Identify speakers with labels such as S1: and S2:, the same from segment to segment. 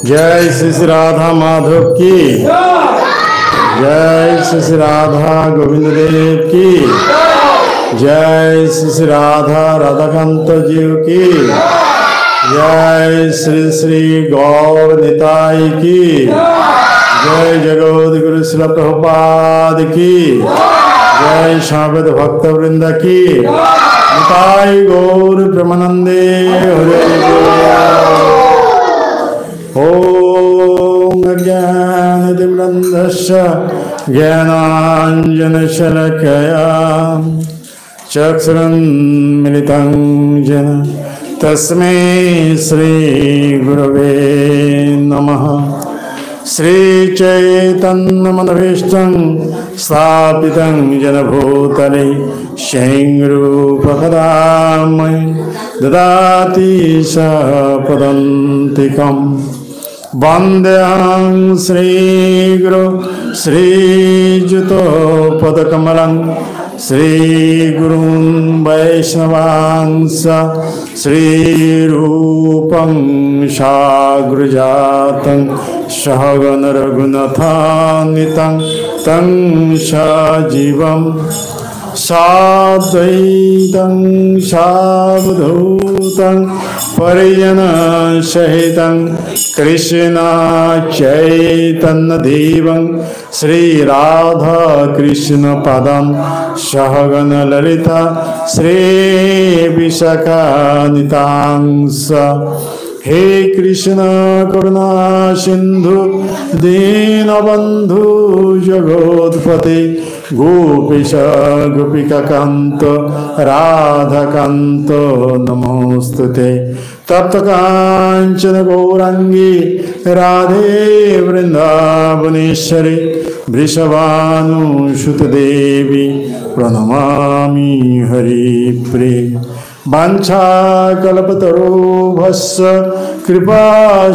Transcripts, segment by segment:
S1: जय श्री राधा माधव की जय श्री राधा गोविंद देव की जय श्री राधा राधाकांत जीव की जय श्री श्री गौर निताई की जय जगत गुरु श्रील प्रभुपाद की जय शावद भक्त वृंद की निताई गौर प्रेमानंदे हरे ओम ज्ञानतिमिरन्धस्य ज्ञानाञ्जनशलाकया चक्षुरुन्मिलितं येन तस्मै श्रीगुरवे नमः। श्रीचैतन्यमनभीष्टं स्थापितं येन भूतले स्वयं रूपकदा मह्यं ददाति सपदान्तिकम्। वन्देऽहं श्रीगुरो श्रीयुतपदकमलं श्रीगुरुन् वैष्णवांश श्रीरूपं साग्रजातं सहगण रघुनाथान्वितं तं सजीवं साद्वैतं सावधूतं परिजनसहितं कृष्ण चैतन्यदेवं श्रीराधा कृष्ण पदं सहगण ललिता श्रीविशाखान्वितांश। हे कृष्ण करुणा सिंधु दीनबंधु जगोत्पते गोपीश गोपिकाकांत राधाकांत नमोस्तुते। तप्त कांचन गौरांगी राधे वृंदावनेश्वरी वृषभानुसुत देवी प्रणमामि हरिप्रिये। वाञ्छाकल्पतरुभ्यश्च कृपा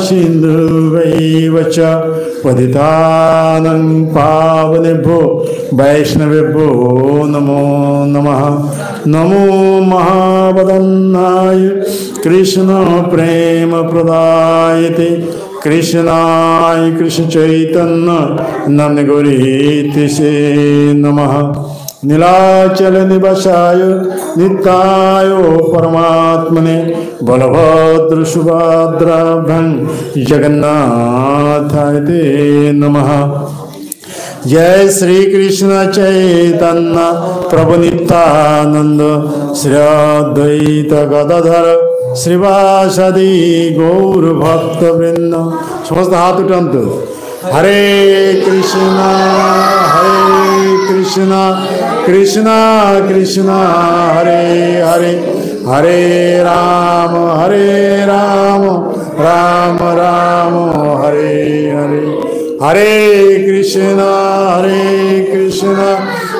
S1: सिन्धुभ्यैव च पतितानां पावनेभ्यो वैष्णवेभ्यो नमो नमः। नमो महावदन्नाय कृष्ण प्रेम प्रदायते कृष्णाय कृष्ण चैतन्य नाम्ने गौरीति नमः। नीलाचल निवासाय नित्याय परमात्मने बलभद्र सुभद्राभ्यां जगन्नाथाय ते नमः। जय श्री कृष्ण चैतन्य प्रभु नित्यानंद श्री अद्वैत गदाधर श्रीवासादि गौर भक्त वृंद। समस्त हाथ उठान्तु। हरे कृष्णा कृष्णा कृष्णा हरे हरे हरे राम राम राम हरे हरे। हरे कृष्णा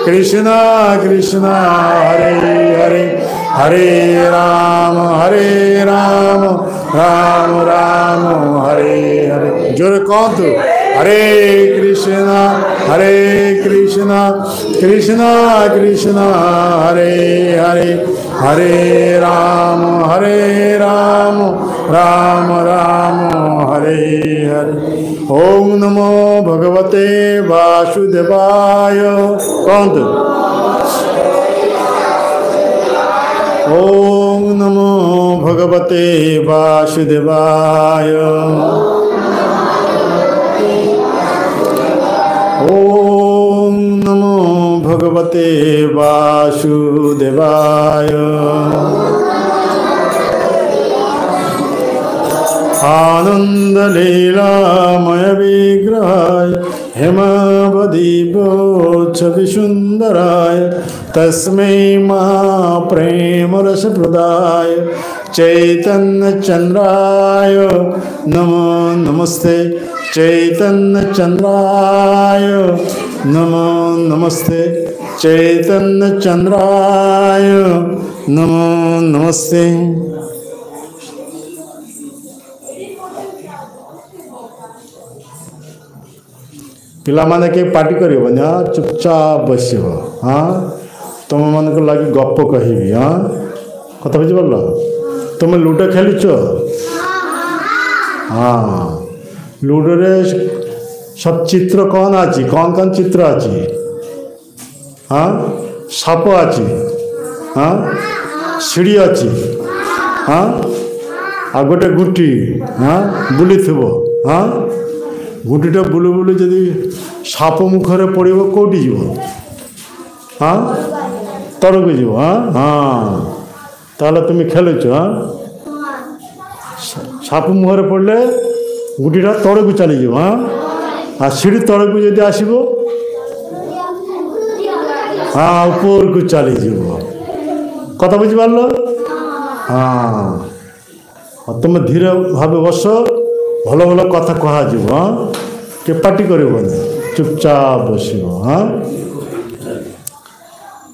S1: कृष्णा कृष्णा हरे हरे हरे राम राम राम हरे हरे। जोर कहतु हरे कृष्णा कृष्णा कृष्णा हरे हरे हरे राम राम राम हरे हरे। ओम नमो भगवते वासुदेवाय। कहतु ओम नमो भगवते वासुदेवाय। ओम नमो भगवते वासुदेवाय। आनंद लीलामय विग्रहाय हेमावदीपोच्छविसुन्दराय तस्मै महाप्रेम रस प्रदाय चैतन्य चंद्राय नमो नमस्ते। चैतन्य चंद्राय नमो नमस्ते। चैतन्य चंद्राय नमो नमस्ते। पिला माने के पार्टी करियो ना चुपचाप बसियो। हाँ तुम मान को लगी गप कहबी। हाँ कथा बुझी पार तुम लूडो खेलुच। हाँ लूडो रे सब चित्र कौन अच्छी कौन कौन चित्र अच्छी। हाँ साप अच्छी। हाँ सीढ़ी अच्छी। हाँ आ गोटे गुटी। हाँ बुली थो। हाँ गुटीटा बुलू बुलू जदि साप मुखरे पड़ो कौटी जीव। हाँ तड़क जीव। हाँ हाँ ताले तुम खेलुच। हाँ साप मुहरे पड़े गुटीटा तड़क चली जीव। हाँ आ सीढ़ी तड़क जदि आसो हाँ ऊपर को चली जीव। कथा बुझी पार। हाँ तुम धीरे भाव बस भल भल कथा कह। हाँ के पार्टी कर चुपचाप बस। हाँ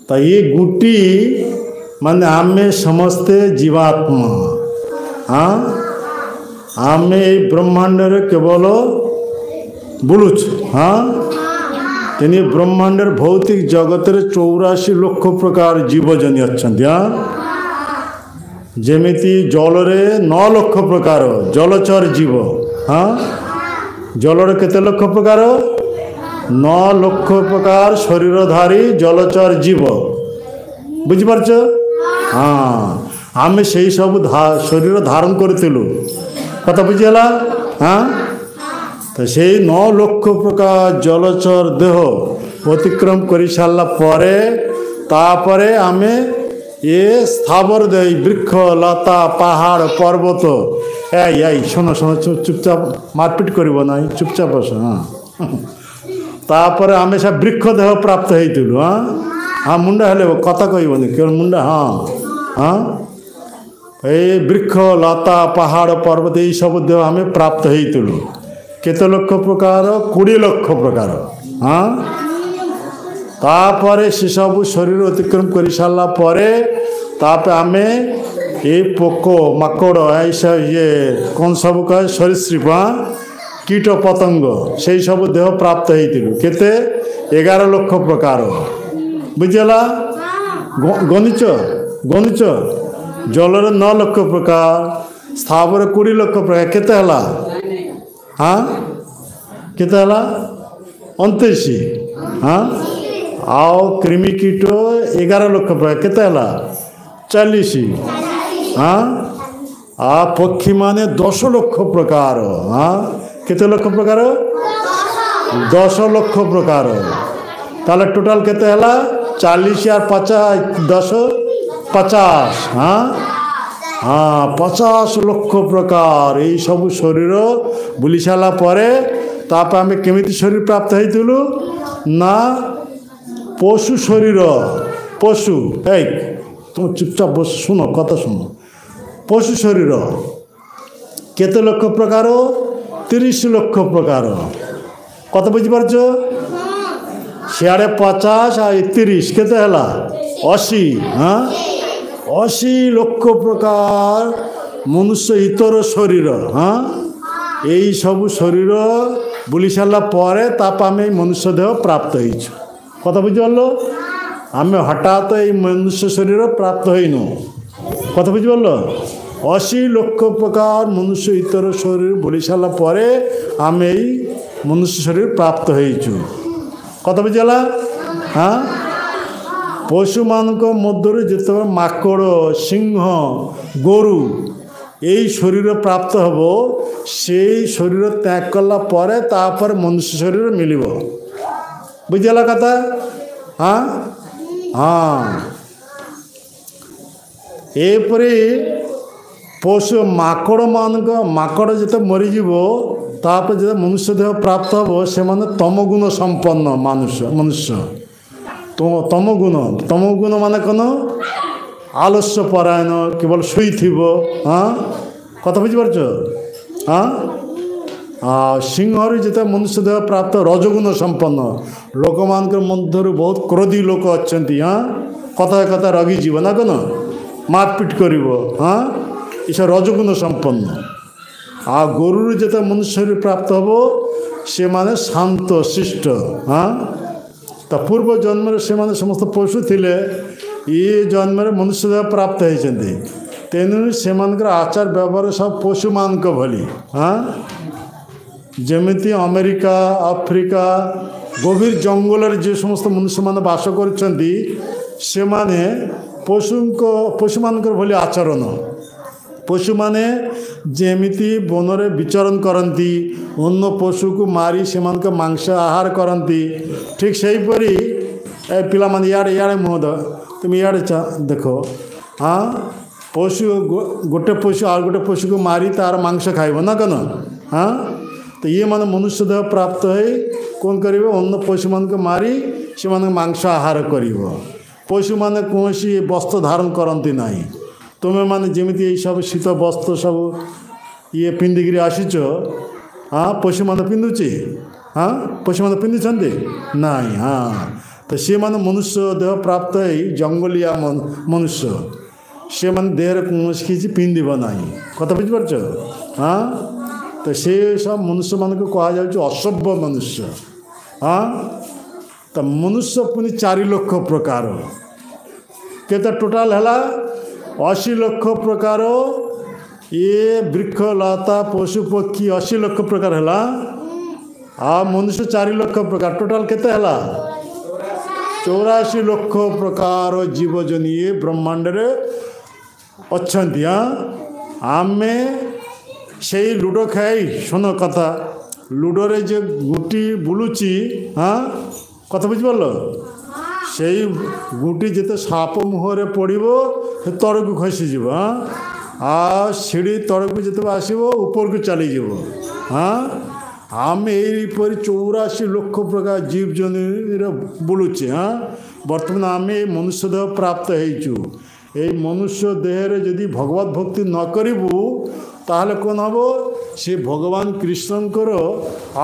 S1: तो ये गुटी माने आमे समस्ते जीवात्मा। हाँ आमे ब्रह्मांड केवल बुलुच। हाँ तेनी ब्रह्मांड भौतिक जगत 84 लाख प्रकार जीवजनी अच्छा। हाँ जेमिति जलरे 9 लाख प्रकार जलचर जीव। हाँ जलर केते लाख प्रकार 9 लाख प्रकार शरीरधारी जलचर जीव बुझिपार। हाँ आम से सब शरीर धारण करूँ कथा बुझीगला। हाँ तो से 9 लाख प्रकार जलचर देह अतिक्रम कर सारा पर आमे ये स्थावर दे वृक्ष लता पहाड़ पर्वत ए सुनो सुनो चुपचाप मारपिट कर चुपचाप बस। हाँ तापर आम से वृक्ष देह प्राप्त होइलु। हाँ हाँ मुंडा हेले कथा कहबनी केवल मुंडा। हाँ हाँ ये वृक्ष लता पहाड़ पर्वत ये सब देह आम प्राप्त होइलु केते लक्ष प्रकार 20 लाख प्रकार। हाँ तापर से सब शरीर अतिक्रम कर सारा तापर आम ये पोक माकड़ ऐसा ये कौन सब कहे सरीसृप। कीट पतंग से सब देह प्राप्त होइलु केते 11 लाख प्रकार बुझीगला। गणिच गणिच जलर 9 लाख प्रकार स्थावर 20 लाख प्रकार केते हला। हाँ केते हला 29। हाँ आओ कृमि कीट 11 लाख प्रकार केते हला 40। हाँ आ पक्षी माने 10 लाख प्रकार। हाँ केते लाख प्रकार 10 लाख प्रकार ताले टोटाल केते हला 40 और 50 10 50। हाँ हाँ 50 लाख प्रकार ये सब शरीर बुली सारा तापर आम केमिति शरीर प्राप्त होइलु ना पशु शरीर पशु तुम चुपचाप बस सुनो कथा सुनो। पशु शरीर केते लाख प्रकार 30 लाख प्रकार कत बुझीपार। सियाड़े 50 आ 30 केते हला 80। हाँ 80 लाख प्रकार मनुष्य हितर शरीर। हाँ यही सब शरीर बुली सारा आम मनुष्य देह प्राप्त होइछु कथा बुझीपार। आम हठात ये मनुष्य शरीर प्राप्त होइनु कथा बुझीपार। 80 लाख प्रकार मनुष्य हितर शरीर बुली सारा आम यही मनुष्य शरीर प्राप्त होइछु कथा बुझीगला। हाँ ପଶୁମାନଙ୍କ ମଧ୍ୟରୁ ଯେତେବେଳେ ମାକଡ଼ ସିଂହ ଗୋରୁ ଏଇ ଶରୀର ପ୍ରାପ୍ତ ହେବ ସେଇ ଶରୀର ତ୍ୟାଗ କଲା ପରେ ତାପରେ ମନୁଷ୍ୟ ଶରୀର ମିଳିବ। ବୁଝିଗଲା କଥା? ହଁ ହଁ ଏପରି ପଶୁ ମାକଡ଼ ଯେତେ ମରିଯିବ ତାପରେ ଯେତେ ମନୁଷ୍ୟ ଦେହ ପ୍ରାପ୍ତ ହେବ ସେମାନେ ତମଗୁଣ ସମ୍ପନ୍ନ ମନୁଷ୍ୟ ତମଗୁଣ ମାନେ କ'ଣ? ଆଲସ୍ୟ ପରାୟଣ, କେବଳ ଶୋଇଥିବ। ହଁ କଥା ବୁଝିପାରୁଛ? ହଁ ସିଂହରୁ ଯେତେ ମନୁଷ୍ୟ ଦେହ ପ୍ରାପ୍ତ ରଜଗୁଣ ସମ୍ପନ୍ନ ଲୋକମାନଙ୍କର ମଧ୍ୟରୁ ବହୁତ କ୍ରୋଧୀ ଲୋକ ଅଛନ୍ତି। ହଁ କଥା ରଗିଯିବ ନା କ'ଣ? ମାରପିଟ କରିବ। ହଁ ଏସବୁ ରଜଗୁଣ ସମ୍ପନ୍ନ। ଆଉ ଗୋରୁରୁ ଯେତେ ମନୁଷ୍ୟ ପ୍ରାପ୍ତ ହେବ ସେମାନେ ଶାନ୍ତ ଶିଷ୍ଟ। ହଁ ତା ପୂର୍ବ ଜନ୍ମରେ ସେମାନେ ସମସ୍ତ ପଶୁ ଥିଲେ, ଇଏ ଜନ୍ମରେ ମନୁଷ୍ୟ ଦେହ ପ୍ରାପ୍ତ ହେଇଛନ୍ତି। ତେଣୁ ସେମାନଙ୍କର ଆଚାର ବ୍ୟବହାର ସବୁ ପଶୁମାନଙ୍କ ଭଳି। ହଁ ଯେମିତି ଆମେରିକା, ଆଫ୍ରିକା, ଗଭୀର ଜଙ୍ଗଲରେ ଯେ ସମସ୍ତ ମନୁଷ୍ୟମାନେ ବାସ କରୁଛନ୍ତି ସେମାନେ ପଶୁମାନଙ୍କର ଭଳି ଆଚରଣ। ପଶୁମାନେ ଯେମିତି ବନରେ ବିଚରଣ କରନ୍ତି, ଅନ୍ୟ ପଶୁକୁ ମାରି ସେମାନଙ୍କ ମାଂସ ଆହାର କରନ୍ତି, ଠିକ୍ ସେହିପରି ପିଲାମାନେ ଇଆଡ଼େ ମୁହଁ ତୁମେ ଇଆଡ଼େ ଦେଖ। ହଁ ଗୋଟେ ପଶୁ ଆଉ ଗୋଟେ ପଶୁକୁ ମାରି ତାର ମାଂସ ଖାଇବ ନା କ'ଣ? ହଁ ତ ଇଏ ମାନେ ମନୁଷ୍ୟ ଦେହ ପ୍ରାପ୍ତ ହେଇ କ'ଣ କରିବ? ଅନ୍ୟ ପଶୁମାନଙ୍କୁ ମାରି ସେମାନଙ୍କ ମାଂସ ଆହାର କରିବ। ପଶୁମାନେ କୌଣସି ବସ୍ତ୍ର ଧାରଣ କରନ୍ତି ନାହିଁ। ତୁମେମାନେ ଯେମିତି ଏଇସବୁ ଶୀତ ବସ୍ତ୍ର ସବୁ ପିନ୍ଧିକିରି ଆସିଛ, ହଁ ପଶୁମାନେ ପିନ୍ଧୁଛି? ହଁ ପଶୁମାନେ ପିନ୍ଧୁଛନ୍ତି ନାହିଁ। ହଁ ତ ସେମାନେ ମନୁଷ୍ୟ ଦେହ ପ୍ରାପ୍ତ ହେଇ ଜଙ୍ଗଲିଆ ମନୁଷ୍ୟ, ସେମାନେ ଦେହରେ କୌଣସି କିଛି ପିନ୍ଧିବ ନାହିଁ। କଥା ବୁଝିପାରୁଛ? ହଁ ତ ସେ ସବୁ ମନୁଷ୍ୟମାନଙ୍କୁ କୁହାଯାଉଛି ଅସଭ୍ୟ ମନୁଷ୍ୟ। ହଁ ତ ମନୁଷ୍ୟ ପୁଣି 4 ଲକ୍ଷ ପ୍ରକାର। କେତେ ଟୋଟାଲ ହେଲା? 80 ଲକ୍ଷ ପ୍ରକାର। ଇଏ ବୃକ୍ଷ ଲତା ପଶୁ ପକ୍ଷୀ 80 ଲକ୍ଷ ପ୍ରକାର ହେଲା। ଆଉ ମନୁଷ୍ୟ 4 ଲକ୍ଷ ପ୍ରକାର। ଟୋଟାଲ କେତେ ହେଲା? 84 ଲକ୍ଷ ପ୍ରକାର ଜୀବଜନି ଏ ବ୍ରହ୍ମାଣ୍ଡରେ ଅଛନ୍ତି। ଆମେ ସେଇ ଲୁଡ଼ୋ ଖାଇ, ଶୁଣ କଥା, ଲୁଡ଼ୋରେ ଯେ ଗୁଟି ବୁଲୁଛି, ହଁ କଥା ବୁଝିପାରିଲ? ସେଇ ଗୁଟି ଯେତେ ସାପ ମୁହଁରେ ପଡ଼ିବ ସେ ତଳକୁ ଖସିଯିବ। ଆଉ ସିଡ଼ି ତଳକୁ ଯେତେବେଳେ ଆସିବ ଉପରକୁ ଚାଲିଯିବ। ହଁ ଆମେ ଏଇପରି 84 ଲକ୍ଷ ପ୍ରକାର ଜୀବଜନ୍ତୁରେ ବୁଲୁଛେ। ବର୍ତ୍ତମାନ ଆମେ ମନୁଷ୍ୟ ଦେହ ପ୍ରାପ୍ତ ହେଇଛୁ। ଏଇ ମନୁଷ୍ୟ ଦେହରେ ଯଦି ଭଗବତ ଭକ୍ତି ନ କରିବୁ ତାହେଲେ କ'ଣ ହେବ? ସେ ଭଗବାନ କୃଷ୍ଣଙ୍କର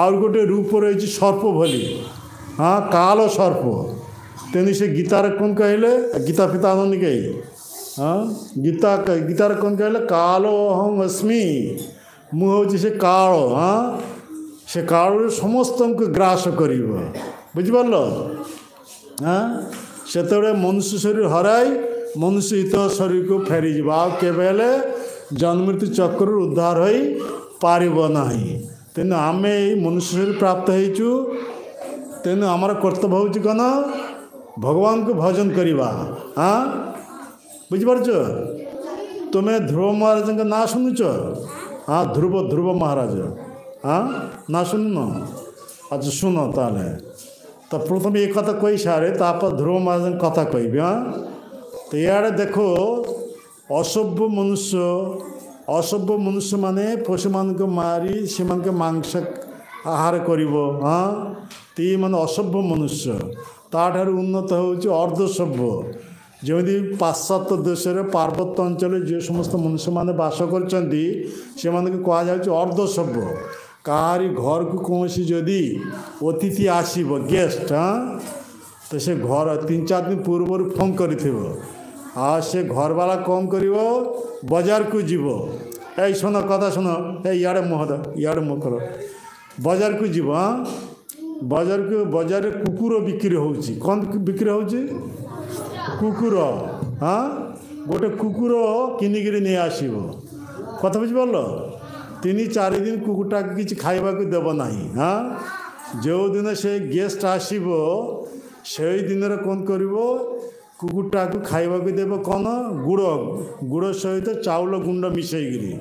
S1: ଆଉ ଗୋଟେ ରୂପ ରହିଛି ସର୍ପ ଭଳି। ହଁ କାଳ ସର୍ପ। ତେଣୁ ସେ ଗୀତାରେ କ'ଣ କହିଲେ? ଗୀତା ପିତା ଆନନ୍ଦ କେହି ଗୀତାରେ କ'ଣ କହିଲେ? କାଳ ଅହଂ ଅସ୍ମି, ମୁଁ ହେଉଛି ସେ କାଳ। ସେ କାଳରେ ସମସ୍ତଙ୍କୁ ଗ୍ରାସ କରିବ। ବୁଝିପାରିଲ? ସେତେବେଳେ ମନୁଷ୍ୟ ଶରୀର ହରାଇ ମନୁଷ୍ୟ ହିତ ଶରୀରକୁ ଫେରିଯିବ। ଆଉ କେବେ ହେଲେ ଜନ୍ମମୃତ୍ୟୁ ଚକ୍ରରୁ ଉଦ୍ଧାର ହୋଇ ପାରିବ ନାହିଁ। ତେଣୁ ଆମେ ଏଇ ମନୁଷ୍ୟ ଶରୀର ପ୍ରାପ୍ତ ହେଇଛୁ। ତେଣୁ ଆମର କର୍ତ୍ତବ୍ୟ ହେଉଛି କ'ଣ? ଭଗବାନଙ୍କୁ ଭଜନ କରିବା। ବୁଝିପାରୁଛ? ତୁମେ ଧ୍ରୁବ ମହାରାଜଙ୍କ ନାଁ ଶୁଣୁଛ? ଧ୍ରୁବ ମହାରାଜ ନା ଶୁଣୁନ? ଆଚ୍ଛା ଶୁଣ ତାହେଲେ। ତ ପ୍ରଥମେ ଏ କଥା କହିସାରେ, ତାପରେ ଧ୍ରୁବ ମହାରାଜଙ୍କ କଥା କହିବି। ତ ଇଆଡ଼େ ଦେଖ, ଅସଭ୍ୟ ମନୁଷ୍ୟମାନେ ପଶୁମାନଙ୍କୁ ମାରି ସେମାନଙ୍କ ମାଂସ ଆହାର କରିବ। ତ ମାନେ ଅସଭ୍ୟ ମନୁଷ୍ୟ। ତାଠାରୁ ଉନ୍ନତ ହେଉଛି ଅର୍ଦ୍ଧସଭ୍ୟ। ଯେମିତି ପାଶ୍ଚାତ୍ୟ ଦେଶରେ ପାର୍ବତ୍ୟ ଅଞ୍ଚଳରେ ଯେ ସମସ୍ତ ମନୁଷ୍ୟମାନେ ବାସ କରୁଛନ୍ତି ସେମାନଙ୍କୁ କୁହାଯାଉଛି ଅର୍ଦ୍ଧସଭ୍ୟ। କାହାରି ଘରକୁ କୌଣସି ଯଦି ଅତିଥି ଆସିବ, ଗେଷ୍ଟ, ତ ସେ ଘର 3-4 ଦିନ ପୂର୍ବରୁ ଫୋନ୍ କରିଥିବ। ଆଉ ସେ ଘରବାଲା କ'ଣ କରିବ? ବଜାରକୁ ଯିବ। ଏଇ ଶୁଣ କଥା ଶୁଣ, ଇଆଡ଼େ ମୁହଁ କର। ବଜାରକୁ ଯିବ। ବଜାରରେ କୁକୁର ବିକ୍ରି ହେଉଛି। କ'ଣ ବିକ୍ରି ହେଉଛି? କୁକୁର। ଗୋଟେ କୁକୁର କିଣିକିରି ନେଇ ଆସିବ। କଥା ବୁଝିପାରିଲ? 3-4 ଦିନ କୁକୁରଟାକୁ କିଛି ଖାଇବାକୁ ଦେବ ନାହିଁ। ଯେଉଁଦିନ ସେ ଗେଷ୍ଟ ଆସିବ ସେଇ ଦିନରେ କ'ଣ କରିବ? କୁକୁରଟା ଖାଇବାକୁ ଦେବ କ'ଣ ଗୁଡ଼ ସହିତ ଚାଉଳ ଗୁଣ୍ଡ ମିଶାଇକିରି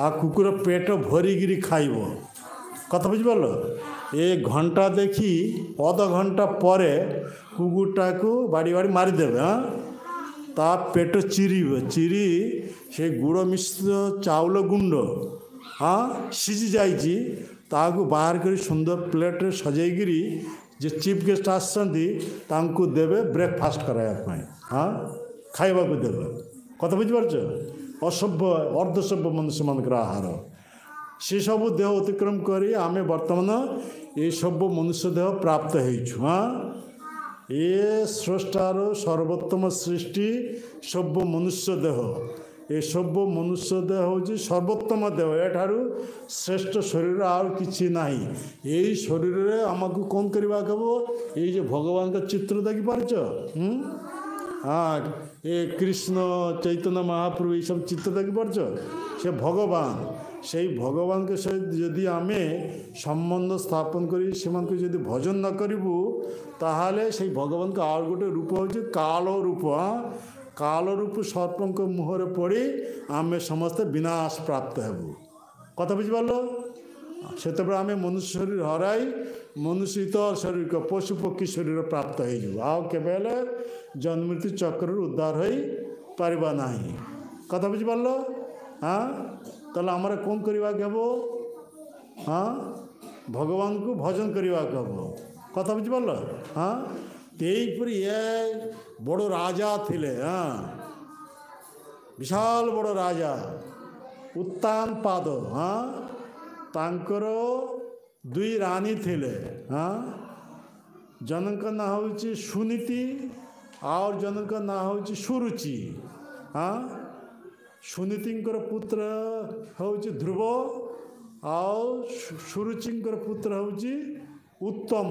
S1: ଆଉ କୁକୁର ପେଟ ଭରିକିରି ଖାଇବ। କଥା ବୁଝିପାରିଲ? ଏ ଘଣ୍ଟା ଦେଖି ଅଧଘଣ୍ଟା ପରେ କୁକୁରଟାକୁ ବାଡ଼ି ମାରିଦେବେ। ତା ପେଟ ଚିରିବ, ଚିରି ସେ ଗୁଡ଼ ମିଶ୍ରିତ ଚାଉଳ ଗୁଣ୍ଡ ସିଝି ଯାଇଛି, ତାହାକୁ ବାହାର କରି ସୁନ୍ଦର ପ୍ଲେଟ୍ରେ ସଜେଇକିରି ଯେ ଚିଫ୍ ଗେଷ୍ଟ ଆସିଛନ୍ତି ତାଙ୍କୁ ଦେବେ ବ୍ରେକଫାଷ୍ଟ କରାଇବା ପାଇଁ, ଖାଇବାକୁ ଦେବେ। କଥା ବୁଝିପାରୁଛ? ଅସଭ୍ୟ ଅର୍ଦ୍ଧସଭ୍ୟ ମନୁଷ୍ୟମାନଙ୍କର ଆହାର। ସେସବୁ ଦେହ ଅତିକ୍ରମ କରି ଆମେ ବର୍ତ୍ତମାନ ଏସବୁ ମନୁଷ୍ୟ ଦେହ ପ୍ରାପ୍ତ ହେଇଛୁ। ଏ ସ୍ରଷ୍ଟାର ସର୍ବୋତ୍ତମ ସୃଷ୍ଟି ସବୁ ମନୁଷ୍ୟ ଦେହ। ଏସବୁ ମନୁଷ୍ୟ ଦେହ ହେଉଛି ସର୍ବୋତ୍ତମ ଦେହ। ଏଠାରୁ ଶ୍ରେଷ୍ଠ ଶରୀର ଆଉ କିଛି ନାହିଁ। ଏଇ ଶରୀରରେ ଆମକୁ କ'ଣ କରିବାକୁ ହେବ? ଏଇ ଯେ ଭଗବାନଙ୍କ ଚିତ୍ର ଦେଖିପାରୁଛ? ଏ କୃଷ୍ଣ ଚୈତନ୍ୟ ମହାପ୍ରଭୁ ଏସବୁ ଚିତ୍ର ଦେଖିପାରୁଛ? ସେ ଭଗବାନ। ସେଇ ଭଗବାନଙ୍କ ସହିତ ଯଦି ଆମେ ସମ୍ବନ୍ଧ ସ୍ଥାପନ କରି ସେମାନଙ୍କୁ ଯଦି ଭଜନ ନ କରିବୁ, ତାହେଲେ ସେଇ ଭଗବାନଙ୍କ ଆଉ ଗୋଟେ ରୂପ ହେଉଛି କାଳ ରୂପ। କାଳ ରୂପ ସର୍ପଙ୍କ ମୁହଁରେ ପଡ଼ି ଆମେ ସମସ୍ତେ ବିନାଶ ପ୍ରାପ୍ତ ହେବୁ। କଥା ବୁଝିପାରିଲ? ସେତେବେଳେ ଆମେ ମନୁଷ୍ୟ ଶରୀର ହରାଇ ମନୁଷ୍ୟ ଇତର ଶରୀର ପଶୁ ପକ୍ଷୀ ଶରୀର ପ୍ରାପ୍ତ ହେଇଯିବୁ। ଆଉ କେବେ ହେଲେ ଜନ୍ମମୃତ୍ୟୁ ଚକ୍ରରୁ ଉଦ୍ଧାର ହୋଇପାରିବା ନାହିଁ। କଥା ବୁଝିପାରିଲ? ତାହେଲେ ଆମର କ'ଣ କରିବାକୁ ହେବ? ଭଗବାନଙ୍କୁ ଭଜନ କରିବାକୁ ହେବ। କଥା ବୁଝିପାରିଲ? ଏଇପରି ଏ ବଡ଼ ରାଜା ଥିଲେ, ବିଶାଳ ବଡ଼ ରାଜା ଉତ୍ତାନ ପାଦ। ତାଙ୍କର ଦୁଇ ରାଣୀ ଥିଲେ। ଜଣଙ୍କ ନାଁ ହେଉଛି ସୁନୀତି, ଆଉ ଜଣଙ୍କ ନାଁ ହେଉଛି ସୁରୁଚି। ସୁନୀତିଙ୍କର ପୁତ୍ର ହେଉଛି ଧ୍ରୁବ, ଆଉ ସୁରୁଚିଙ୍କର ପୁତ୍ର ହେଉଛି ଉତ୍ତମ।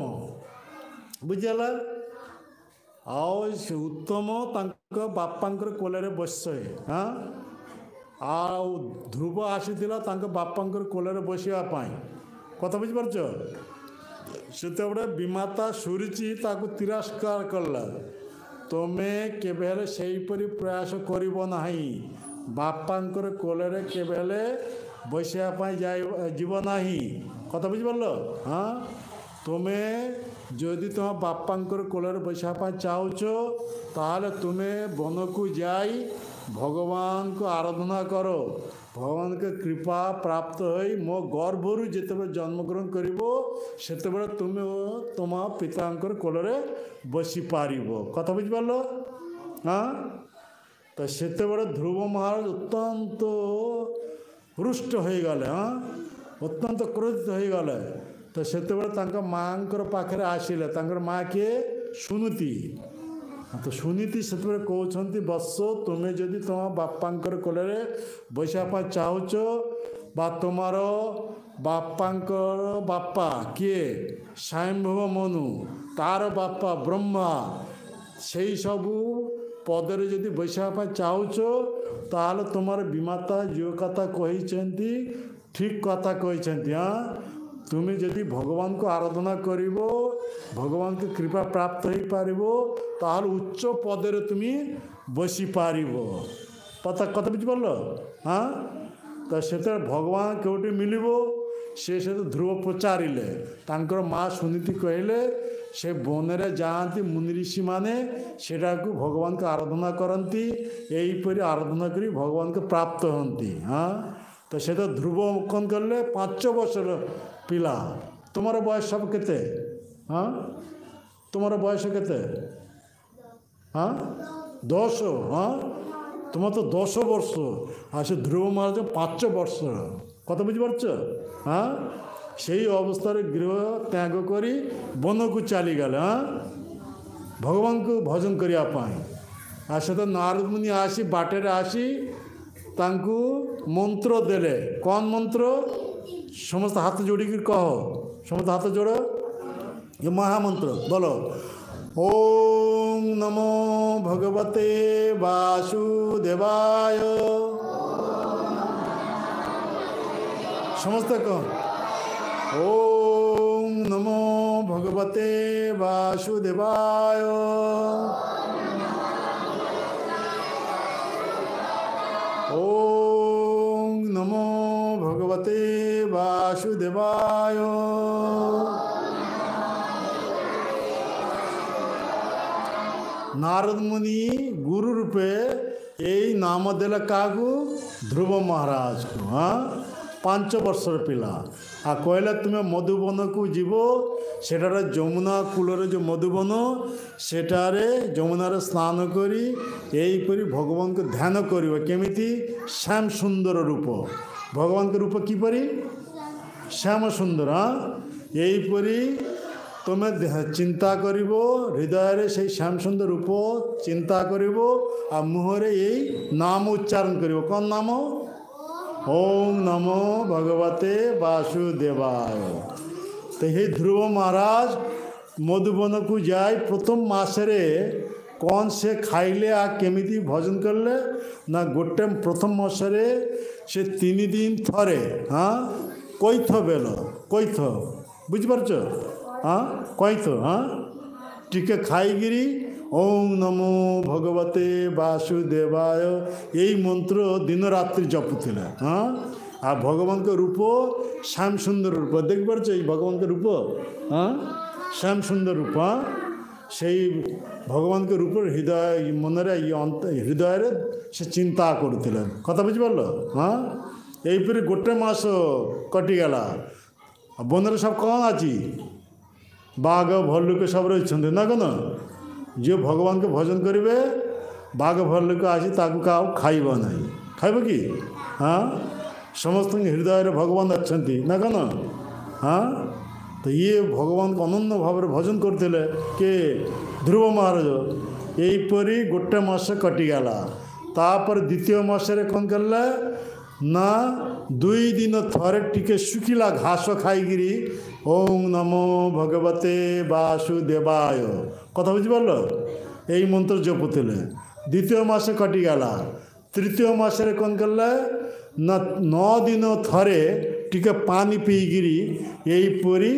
S1: ବୁଝିହେଲା? ଆଉ ସେ ଉତ୍ତମ ତାଙ୍କ ବାପାଙ୍କର କୋଳରେ ବସେ, ଆଉ ଧ୍ରୁବ ଆସିଥିଲା ତାଙ୍କ ବାପାଙ୍କର କୋଳରେ ବସିବା ପାଇଁ। କଥା ବୁଝିପାରୁଛ? ସେତେବେଳେ ବିମାତା ସୁରୁଚି ତାକୁ ତିରସ୍କାର କଲା। ତୁମେ କେବେ ହେଲେ ସେହିପରି ପ୍ରୟାସ କରିବ ନାହିଁ। ବାପାଙ୍କର କୋଳରେ କେବେ ହେଲେ ବସିବା ପାଇଁ ଯିବ ନାହିଁ। କଥା ବୁଝିପାରିଲ? ତୁମେ ଯଦି ତୁମ ବାପାଙ୍କର କୋଳରେ ବସିବା ପାଇଁ ଚାହୁଁଛ, ତାହେଲେ ତୁମେ ବନକୁ ଯାଇ ଭଗବାନଙ୍କୁ ଆରାଧନା କର। ଭଗବାନଙ୍କ କୃପା ପ୍ରାପ୍ତ ହୋଇ ମୋ ଗର୍ଭରୁ ଯେତେବେଳେ ଜନ୍ମଗ୍ରହଣ କରିବ, ସେତେବେଳେ ତୁମେ ତୁମ ପିତାଙ୍କର କୋଳରେ ବସିପାରିବ। କଥା ବୁଝିପାରିଲ? ତ ସେତେବେଳେ ଧ୍ରୁବ ମହାରାଜ ଅତ୍ୟନ୍ତ ହୃଷ୍ଟ ହୋଇଗଲେ, ଅତ୍ୟନ୍ତ କ୍ରୋଧିତ ହୋଇଗଲେ। ତ ସେତେବେଳେ ତାଙ୍କ ମାଆଙ୍କର ପାଖରେ ଆସିଲେ। ତାଙ୍କର ମା କିଏ? ସୁନୀତି। ତ ସୁନୀତି ସେତେବେଳେ କହୁଛନ୍ତି, ବତ୍ସ, ତୁମେ ଯଦି ତୁମ ବାପାଙ୍କର କୋଳରେ ବସିବା ପାଇଁ ଚାହୁଁଛ, ବା ତୁମର ବାପାଙ୍କର ବାପା କିଏ? ସ୍ୱୟଂଭୁବ ମନୁ, ତାର ବାପା ବ୍ରହ୍ମା, ସେଇ ସବୁ ପଦରେ ଯଦି ବସିବା ପାଇଁ ଚାହୁଁଛ, ତାହେଲେ ତୁମର ବିମାତା ଯେଉଁ କଥା କହିଛନ୍ତି ଠିକ୍ କଥା କହିଛନ୍ତି। ତୁମେ ଯଦି ଭଗବାନଙ୍କୁ ଆରାଧନା କରିବ, ଭଗବାନଙ୍କ କୃପା ପ୍ରାପ୍ତ ହୋଇପାରିବ, ତାହେଲେ ଉଚ୍ଚ ପଦରେ ତୁମେ ବସିପାରିବ। କଥା ବୁଝିପାରିଲ? ତ ସେତେବେଳେ ଭଗବାନ କେଉଁଠି ମିଳିବ? ସେ ଧ୍ରୁବ ପଚାରିଲେ। ତାଙ୍କର ମା ସୁନୀତି କହିଲେ, ସେ ବନରେ ଯାଆନ୍ତି ମୁନି ଋଷିମାନେ, ସେଟାକୁ ଭଗବାନଙ୍କ ଆରାଧନା କରନ୍ତି। ଏହିପରି ଆରାଧନା କରି ଭଗବାନଙ୍କୁ ପ୍ରାପ୍ତ ହୁଅନ୍ତି। ତ ସେଟା ଧ୍ରୁବ କ'ଣ କଲେ? 5 ବର୍ଷର ପିଲା। ତୁମର ବୟସ ସବୁ କେତେ? ତୁମର ବୟସ କେତେ? 10। ତୁମର ତ 10 ବର୍ଷ, ଆଉ ସେ ଧ୍ରୁବ ମହାରାଜ 5 ବର୍ଷର। କଥା ବୁଝିପାରୁଛ? ସେଇ ଅବସ୍ଥାରେ ଗୃହ ତ୍ୟାଗ କରି ବନକୁ ଚାଲିଗଲେ ଭଗବାନଙ୍କୁ ଭଜନ କରିବା ପାଇଁ। ଆଉ ସେତ ନାରଦ ମୁନି ଆସି ବାଟରେ ଆସି ତାଙ୍କୁ ମନ୍ତ୍ର ଦେଲେ। କ'ଣ ମନ୍ତ୍ର? ସମସ୍ତେ ହାତ ଯୋଡ଼ିକି କହ। ସମସ୍ତେ ହାତ ଯୋଡ଼। ଏ ମହାମନ୍ତ୍ର ବୋଲ। ଓಂ ନମୋ ଭଗବତେ ବାସୁଦେବାୟ। ସମସ୍ତେ କହ। ଓಂ ନମୋ ଭଗବତେ भगवते वासुदेवाय। ओम नमो भगवते वासुदेवाय। नारद मुनि गुरु रूपे यही नाम देला काकू ध्रुव महाराज को। हाँ 5 वर्षर पिला आ कहला तुम्हें मधुबन को जीव सेठारे जमुना कूलर जो मधुबन सेठारे जमुनार स्नान करी यहीपरि भगवान को ध्यान करिवो केमिति श्याम सुंदर रूप भगवान के रूप किपरि श्याम सुंदर। हाँ यहीपरि तुम्हें चिंता करिवो हृदय से श्याम सुंदर रूप चिंता करिवो आ मुहरे यही नाम उच्चारण करिवो। कौन नाम? ओम नमो भगवते वासुदेवाय। तो हे ध्रुव महाराज मधुबन को जाए प्रथम मासरे कौन से खाइले आ केमिति भजन करले ना गोटे प्रथम मासरे से 3 दिन थरे। हाँ कैथ बेल कैथ बुझिपारछ। हाँ कैथ हाँ टिके खाईगिरी ओम नमो भगवते वासुदेवाय यही मंत्र दिन रात्रि जपुले। हाँ आ भगवान के रूप श्याम सुंदर रूप देख पार्छ भगवान के रूप। हाँ श्याम सुंदर रूप। हाँ से भगवान के रूप हृदय मनरे हृदय से चिंता करुले कथा बुझिपार। हाँ यहीपरि गोटे मास कटिगला बनरे सब कौन आछि बाघ भल्लुक सब रही ना कौन जो भगवान के भजन करेंगे बाघ भल्लुक आसी ताकू का खाइब ना खाइब कि। हाँ समस्त हृदय भगवान अच्छा ना कौन। हाँ तो ये भगवान को अनन्य भाव भजन करते के ध्रुव महाराज यहीपरि गोटे मास कटिगला। तापर द्वितीय मासरे कौन कले ना 2 दिन थरे टिके सुखिला घास खाईगिरी ओम नमो भगवते वासुदेवाय कथा बुझिपार यही मंत्र जपुले। द्वितीय मास कटिगला। तृतीय मासरे कौन कले ना 9 दिन थरे टिके पानी पीगिरी यहीपरि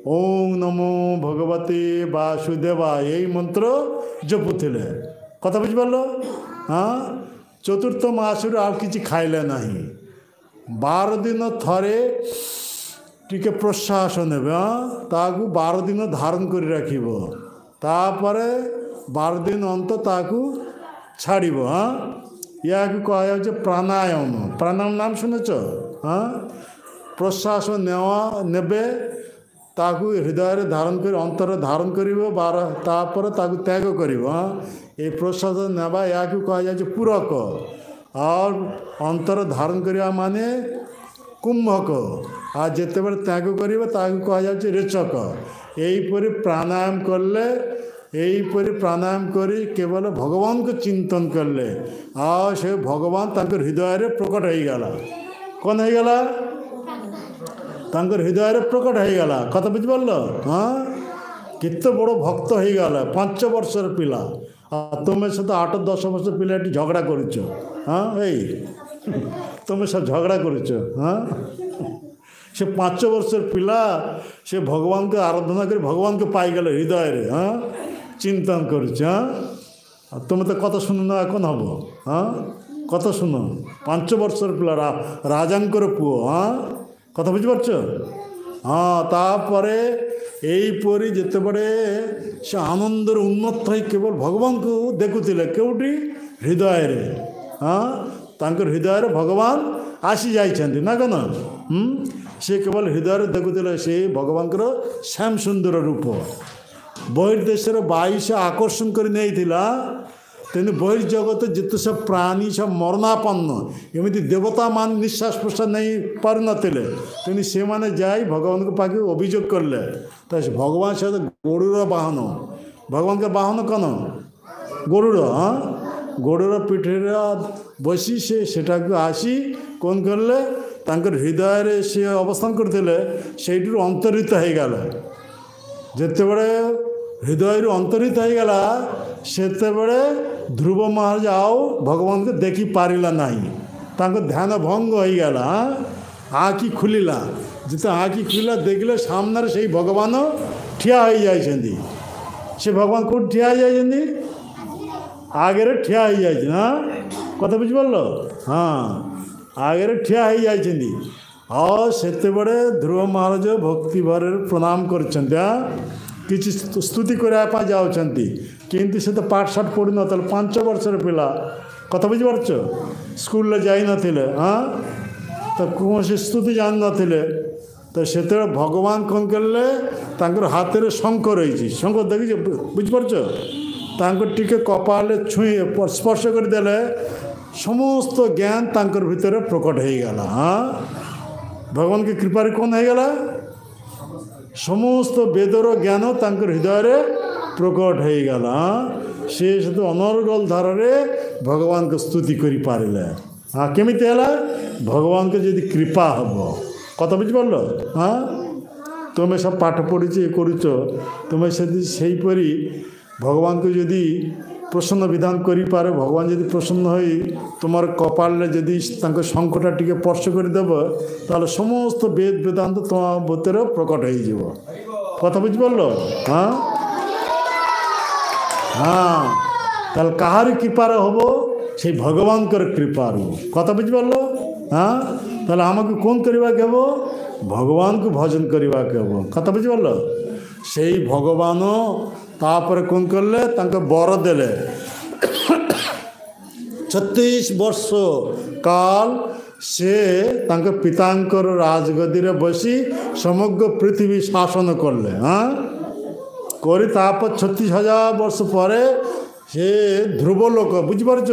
S1: ओम नमो भगवते वासुदेवाय यही मंत्र जपुले कथा बुझिपार। हाँ चतुर्थ मासर आ कि खाइले ना 12 दिन थरे टिके प्रश्वास ने ताकू 12 दिन धारण कर रखिब तापर 12 दिन अंत ताकू छाड़। हाँ या कह प्राणायाम प्राणायाम नाम शुनेच। हाँ प्रश्वास नेबे ताकू हृदय धारण कर अंतर धारण कर 12 तापर ताकू त्याग कर। हाँ ये प्रश्वास नेबा या कह जाए पूरक और अंतर धारण करवा माने कुंभक आ जिते बड़े त्याग कर कह जाए रेचक। यहीपरि प्राणायाम कले यहीपरि प्राणायाम करी केवल भगवान को चिंतन कले आ से भगवान तांकर हृदय प्रकट हो गला। कौन हो गला तांकर हृदय प्रकट हो गला कथा बुझिपार। हाँ केते बड़ भक्त हो गला 5 वर्षर पिला तुम्हें से तो 8-10 वर्ष पिला झगड़ा करुच। हाँ यही तुम्हें सब झगड़ा करुच। हाँ से 5 वर्षर पिला से भगवान को आराधना कर भगवान को पाईगल हृदय रे। हाँ चिंतन करुच। हाँ तुम तो कत शुण ना कौन हम। हाँ कत शुण 5 वर्षर पिला राजांकर पुओ। हाँ कथा बुझिपारछ। हाँ तापरे यहीपरि जिते बड़े से आनंदर उन्मत्त हो केवल भगवान को देखुले केउटी हृदय रे। हाँ तांकर हृदय भगवान आसी जाइछन्ति ना कौन। से केवल हृदय देखुले से भगवान श्याम सुंदर रूप बहिर्देशर वायु से आकर्षण कर तेणु बहिर्जगत जिते सब प्राणी सब मरणापन्न एमती देवता मान निश्वास प्रश्वास नहीं पार नथिले तेणु से माने जाई भगवान के पाखे अभियोग करले तो भगवान से गरुड़ वाहन भगवान के वाहन कौन गरुड़। हाँ गरुड़ पीठे बसी सेटा को आसी कौन करले तांकर हृदय से अवस्थान करते से अंतरित हो गला जिते बड़े हृदय अंतरित हो गला सेते बड़े ध्रुव महाराज आओ भगवान को देखी पारिला नहीं तांको ध्यान भंग हो गला। आँखि खुलिला जिते आँखि खुलिला देखले सामने से भगवान ठिया हो जाइछन्ति से भगवान को ठिया हो जाइछन्ति आगे ठिया हो जाइछन्ति हाँ कथा बुझि पारलो हाँ आगे ठिया हो जाइछन्ति और सेते बड़े ध्रुव महाराज भक्ति भर प्रणाम करछन्ति हाँ किछि स्तुति करबा जाउछन्ति किंतु से तो पाठ साठ पढ़ी न 5 वर्षर पिला कथा बुझि पारछ स्कूल जाई नथिले हाँ तो कौन से स्तुति जान नथिले तो से भगवान कौन कले तांकर हाथ में शंख रही शंख देखी बुझिपारछ टिके कपाल छुई स्पर्श करदे समस्त ज्ञान तांकर भितर प्रकट हो गला हाँ भगवान की कृपा कौन हो गला समस्त वेदर ज्ञान तांकर हृदय प्रकट हो गला से तो अनर्गल धारे भगवान को स्तुति करि पारिले हाँ केमिति हला भगवान के यदि कृपा हम कत बुझिपार हाँ तुम्हें सब पाठ पढ़ी करुच तुम्हें सेपरी भगवान को यदि प्रसन्न विधान करि पारे भगवान यदि प्रसन्न हो तुम कपाल जदि शंखटा टिके स्पर्श करदेव ताल समस्त वेद वेदांत तुम भितर प्रकट हो कथा बुझिपार हाँ हाँ ताल कहार कृपार हम से भगवान कृपार कथा बुझिपार हाँ ताल आमको कौन करवा के हम भगवान को भजन करवा के हम कथा बुझिपार से भगवान तापर कौन कले बर देले 36 वर्ष काल से पितांकर राजगदी रे बसी समग्र पृथ्वी शासन करले हाँ करी तापर 36,000 वर्ष पर से ध्रुवलोक बुझिपारछ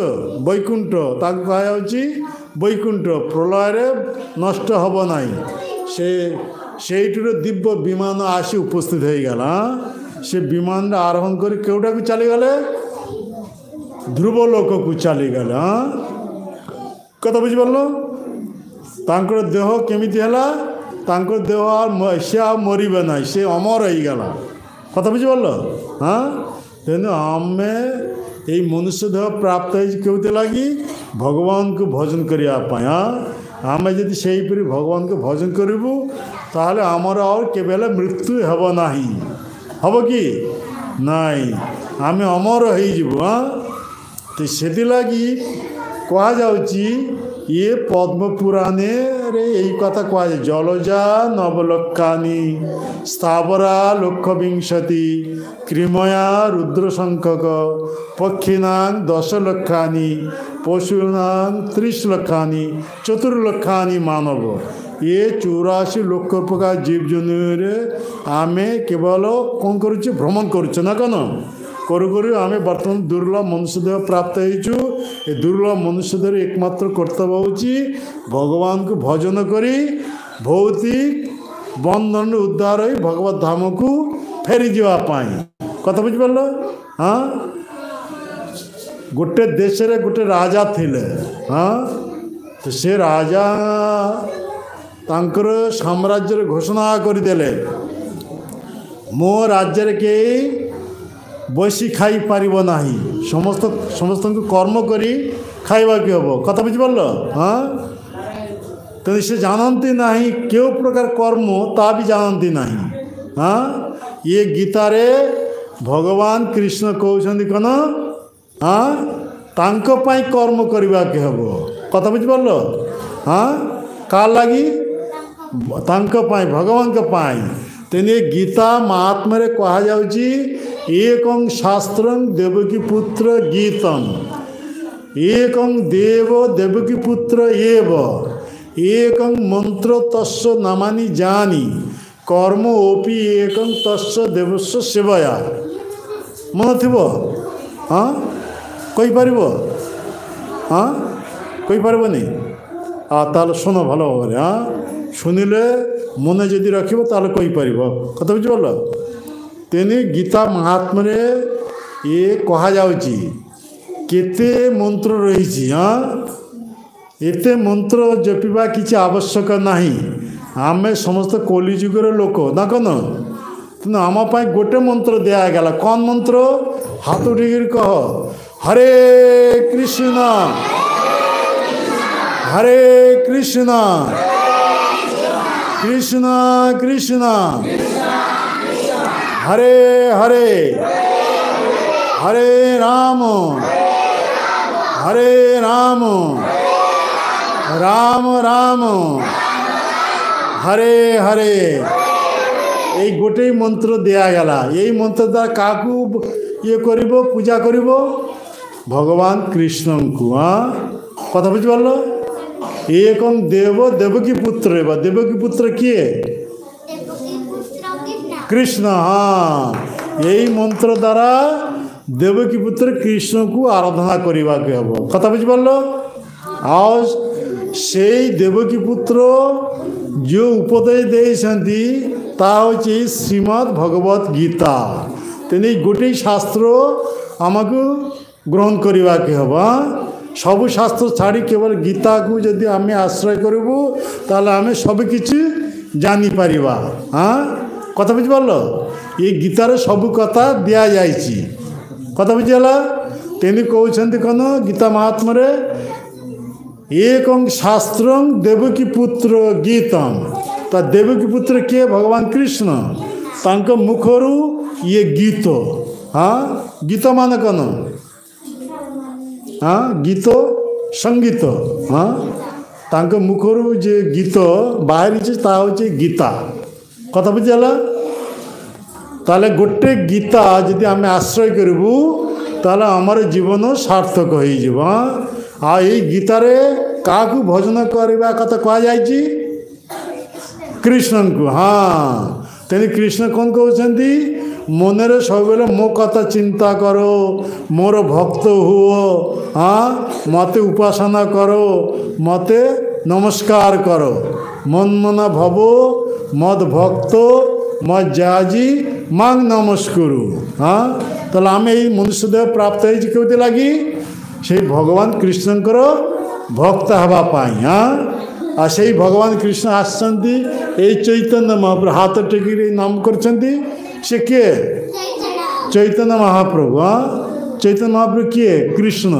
S1: वैकुंठ ताक कहायाउछि वैकुंठ प्रलय रे नष्ट हब नाही से दिव्य विमान आसी उपस्थित हो गला से विमान आरोहण कर केउटा को चली गले ध्रुवलोक को चली गले हाँ कथा बुझिपारलो तांकर देह केमिति हला तांकर देह से मरबे ना से अमर हो गला कथा बुझिपारलो हाँ तेणु आमे ये मनुष्य देह प्राप्त होते लगी भगवान को भजन करने हाँ आम जदि से भगवान को भजन करूँ ताहले आमर और केवल मृत्यु हेब नहीं हम कि नाई आम अमर हो हाँ तो से लगी कह जाऊँगी ये पद्म पुराणे रे यही कथा कह जलजा नवलक्षानी स्थावरा लक्षविंशति क्रिमया रुद्रशंखक पक्षीनां 10 लक्षानी पशूनां 30 लक्षानी चतुर्लक्षानी मानव ये 84 लक्ष प्रकार जीव जनु आमे केवल कौन करुचे भ्रमण करुचे ना कौन करू करू आम बर्तमान दुर्लभ मनुष्य देह प्राप्त हो दुर्लभ मनुष्य देह एकमात्र कर्तव्य हूँ भगवान को भजन करी भौतिक बंधन उद्धार हो भगवत धाम को फेरी जावाई कथा बुझिपार हाँ गोटे देश रे गोटे राजा थिले हाँ तो से राजा तांकर साम्राज्य घोषणा करदेले मो राज्य के बसी खाई पारिब नाही समस्त को कर्म करी खाइबा के हम कथा बुझिपार हाँ तो से जानती नहीं क्यों प्रकार कर्म ता भी जानती नहीं हाँ ये गीता रे भगवान कृष्ण कहते कौन हाँ तांको पाई कर्म करवा के हम कथा बुझिपार हाँ का लगी तांको पाई भगवान के पाई तेने गीता महात्मा रे कहा जाउची एकं शास्त्रं देवकी पुत्र गीतम एकं देव देवकी पुत्र एव एकं मंत्र तस्य नामानि जानी कर्म ओपी एकं तस्य देवस्य सेवया मन थिबो हाँ कही पारिबो हाँ कही पारिबोनी ताल शुण भल भाव हाँ शुणिले मन जदि रखिबो ताल कही पारिबो कथा बुझिपारलो तेने गीता महात्मा रे ये कहा जाउची केते मंत्र रही हाँ एते मंत्र जपिबा किसी आवश्यक नहीं आमे समस्त कलिजुगर लोक ना कौन तेना आम गोटे मंत्र दिगला कौन मंत्र हाथ उठिक कह हरे कृष्ण कृष्ण कृष्ण हरे हरे हरे राम हरे राम राम राम हरे हरे এই গোটেই মন্ত্র দেয়া গেলা। এই মন্ত্র দ্বারা কাকু ইয়ে করিব পূজা করিব ভগবান কৃষ্ণଙ୍କୁ। হ্যাঁ কথা বুঝি পারল? একং দেব দেবকী পুত্র বা দেবকী পুত্র কিয়ে? কৃষ্ণ। হ্যাঁ এই মন্ত্র দ্বারা দেবকী পুত্র কৃষ্ণକୁ আরাধনা କରିବାକୁ ହେବ। କଥା ବୁଝି ପାরଲ? ଆଉ ସେଇ ଦେବକୀ ପୁତ୍ର ଯେଉଁ ଉପଦେଶ ଦେଇଛନ୍ତି ତାହା ହେଉଛି ଶ୍ରୀମଦ୍ ଭଗବତ ଗୀତା। ତେଣୁ ଗୋଟିଏ ଶାସ୍ତ୍ର ଆମକୁ ଗ୍ରହଣ କରିବାକୁ ହେବ। ସବୁ ଶାସ୍ତ୍ର ଛାଡ଼ି କେବଳ ଗୀତାକୁ ଯଦି ଆମେ ଆଶ୍ରୟ କରିବୁ ତାହେଲେ ଆମେ ସବୁକିଛି ଜାଣିପାରିବା। ହଁ କଥା ବୁଝିପାରିଲ? ଏ ଗୀତାରେ ସବୁ କଥା ଦିଆଯାଇଛି। କଥା ବୁଝିଗଲା? ତେଣୁ କହୁଛନ୍ତି କ'ଣ ଗୀତା ମହାତ୍ମାରେ एकं शास्त्रं देवकी पुत्र गीतम। तो देवकी पुत्र किए? भगवान कृष्ण। तांको मुखरु ये गीत। हाँ गीत माने कौन? हाँ गीत संगीत। हाँ तांको मुखरु जे गीत बाहरी ता होचे गीता। कथा बुझिगला? ताले गोटे गीता यदि आमे आश्रय करूँ ताले आमर जीवन सार्थक हो जीव। आ गीतारे काकू भजन करने कथा कहुई? कृष्ण को। हाँ तेणु कृष्ण कौन कहते? मनरे सब मो कथा चिंता करो, मोर भक्त हुओ। हाँ मते उपासना करो, मते नमस्कार करो। मन मना भवो मद भक्त मत जाजी मांग नमस्कुरु। हाँ तो आम मनुष्य देह प्राप्त होती लगी से भगवान कृष्णकर भक्त हाँपाई। हाँ आ से भगवान कृष्ण आसती चैतन्य महाप्रभु हाथ टेक नाम कर किए? चैतन्य महाप्रभु। हाँ चैतन्य महाप्रभु किए? कृष्ण।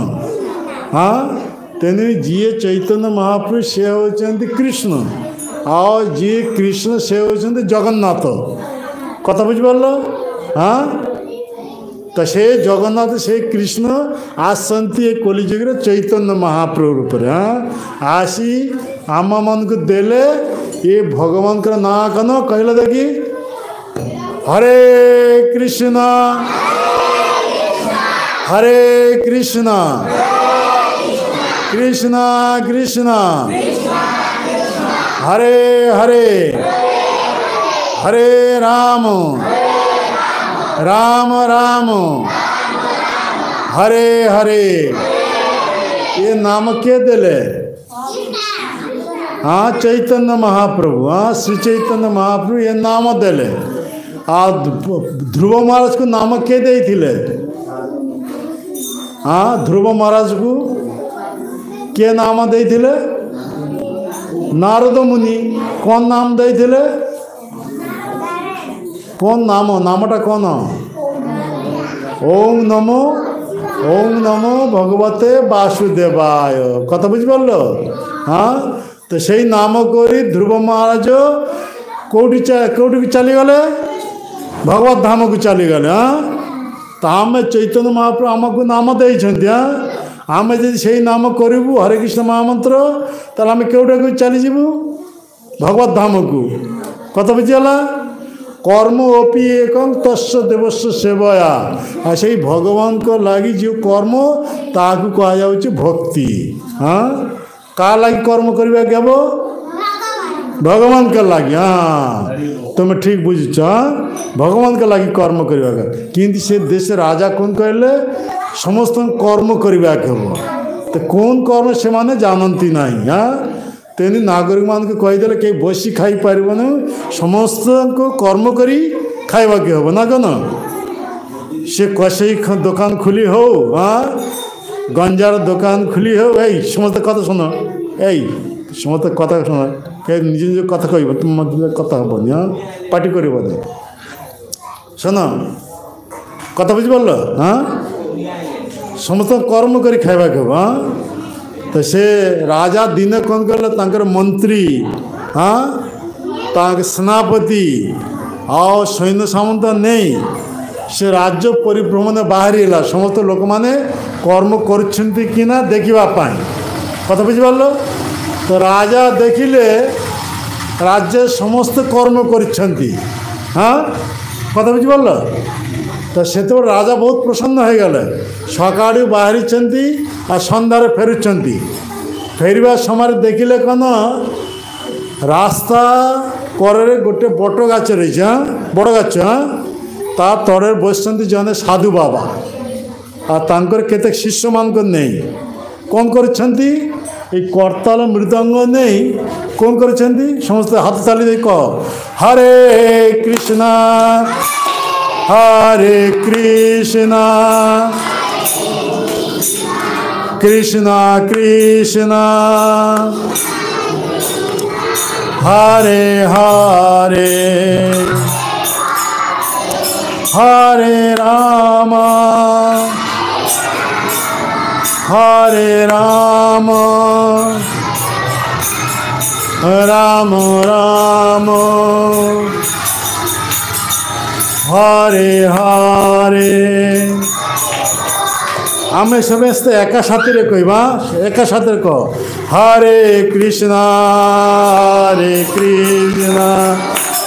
S1: हाँ तेणु जी चैतन्य महाप्रभु से होती कृष्ण और जी कृष्ण से होती जगन्नाथ। कथा बुझिपार? हाँ तो से जगन्नाथ से कृष्ण आसती कलिजुग चैतन्य महाप्रभु रूप। हाँ आसी आम मन को देले ये भगवान का ना कन कहला देखी? हरे कृष्ण हरे कृष्ण कृष्ण कृष्ण हरे हरे हरे राम राम राम हरे हरे। ये नाम के दिले? हाँ चैतन्य महाप्रभु। हाँ श्री चैतन्य महाप्रभु ये नाम दिले। आ ध्रुव महाराज को नाम के देथिले? हाँ ध्रुव महाराज को के नाम देथिले? नारद मुनि। कौन नाम देथिले? कौन नाम? नामटा कौन? ओम नमो भगवते वासुदेवाय। कथा बुझिपार? हाँ तो से नाम करी ध्रुव महाराज कौटी चलीगले? भगवत धाम को चलीगले। हाँ तो आम चैतन्य महाप्रभु आमको नाम देते। हाँ आम जब से नाम करूँ हरे कृष्ण महामंत्र ताल आम कौटा को चलीजु? भगवत धाम को। कथा बुझीगला? कर्म ओपी एकं तस्य देवस्य सेवया। से भगवान को लगी जो कर्म ताकू कहुच्छे भक्ति। हाँ का लगी कर्म करवा के हम? भगवान के लगी। हाँ तुम ठीक बुझ भगवान के लगी कर्म करवा कि से देश राजा कौन कहले समस्त कर्म करवा के हम तो कौन कर्म से माने जानती ना। हाँ तेणु नागरिक मान को कहीदे कहीं बसी खाई पारन समस्त को कर्म करी खावा के हम ना कौन से कसे दुकान खुली हो। हाँ गंजार दुकान खुली हो ए समस्त कथा शुण ए समस्त कथा शुण निज निज कथा कह तुम कथा हेनी। हाँ पार्टी कर शुण कथा बुझिपार? हाँ समस्त कर्म करी खावा के। हाँ तो से राजा दिन कौन कले मंत्री। हाँ सेनापति ଆଉ ସୈନ୍ୟ ସାମନ୍ତ ନେଇ ସେ ରାଜ୍ୟ ପରିଭ୍ରମଣ ବାହାରିଲା ସମସ୍ତ ଲୋକମାନେ କର୍ମ କରୁଛନ୍ତି କି ନା ଦେଖିବା ପାଇଁ। କଥା ବୁଝିପାରିଲ? ତ ରାଜା ଦେଖିଲେ ରାଜ୍ୟ ସମସ୍ତେ କର୍ମ କରିଛନ୍ତି। ହଁ, କଥା ବୁଝିପାରିଲ? ତ ସେତେବେଳେ ରାଜା ବହୁତ ପ୍ରସନ୍ନ ହୋଇଗଲେ। ସକାଳୁ ବାହାରିଛନ୍ତି ଆଉ ସନ୍ଧ୍ୟାରେ ଫେରୁଛନ୍ତି। ଫେରିବା ସମୟରେ ଦେଖିଲେ କ'ଣ, ରାସ୍ତା କରରେ ଗୋଟେ ବଟ ଗାଛ ରହିଛି, ବଡ଼ ଗାଛ, ତା ତଳେ ବସିଛନ୍ତି ଜଣେ ସାଧୁ ବାବା ଆଉ ତାଙ୍କର କେତେ ଶିଷ୍ୟମାନଙ୍କୁ ନେଇ କ'ଣ କରିଛନ୍ତି, এই করতাল মৃদঙ্গ নেই কোন করেছেন? সমস্ত হাত তালি দেই কহ, হরে কৃষ্ণ হরে কৃষ্ণ কৃষ্ণ কৃষ্ণ হরে হরে হরে রাম হরে রাম রাম রাম হরে হরে। আমি সমস্ত একা সাথে কইবা, একা সাথে কহ, হরে কৃষ্ণ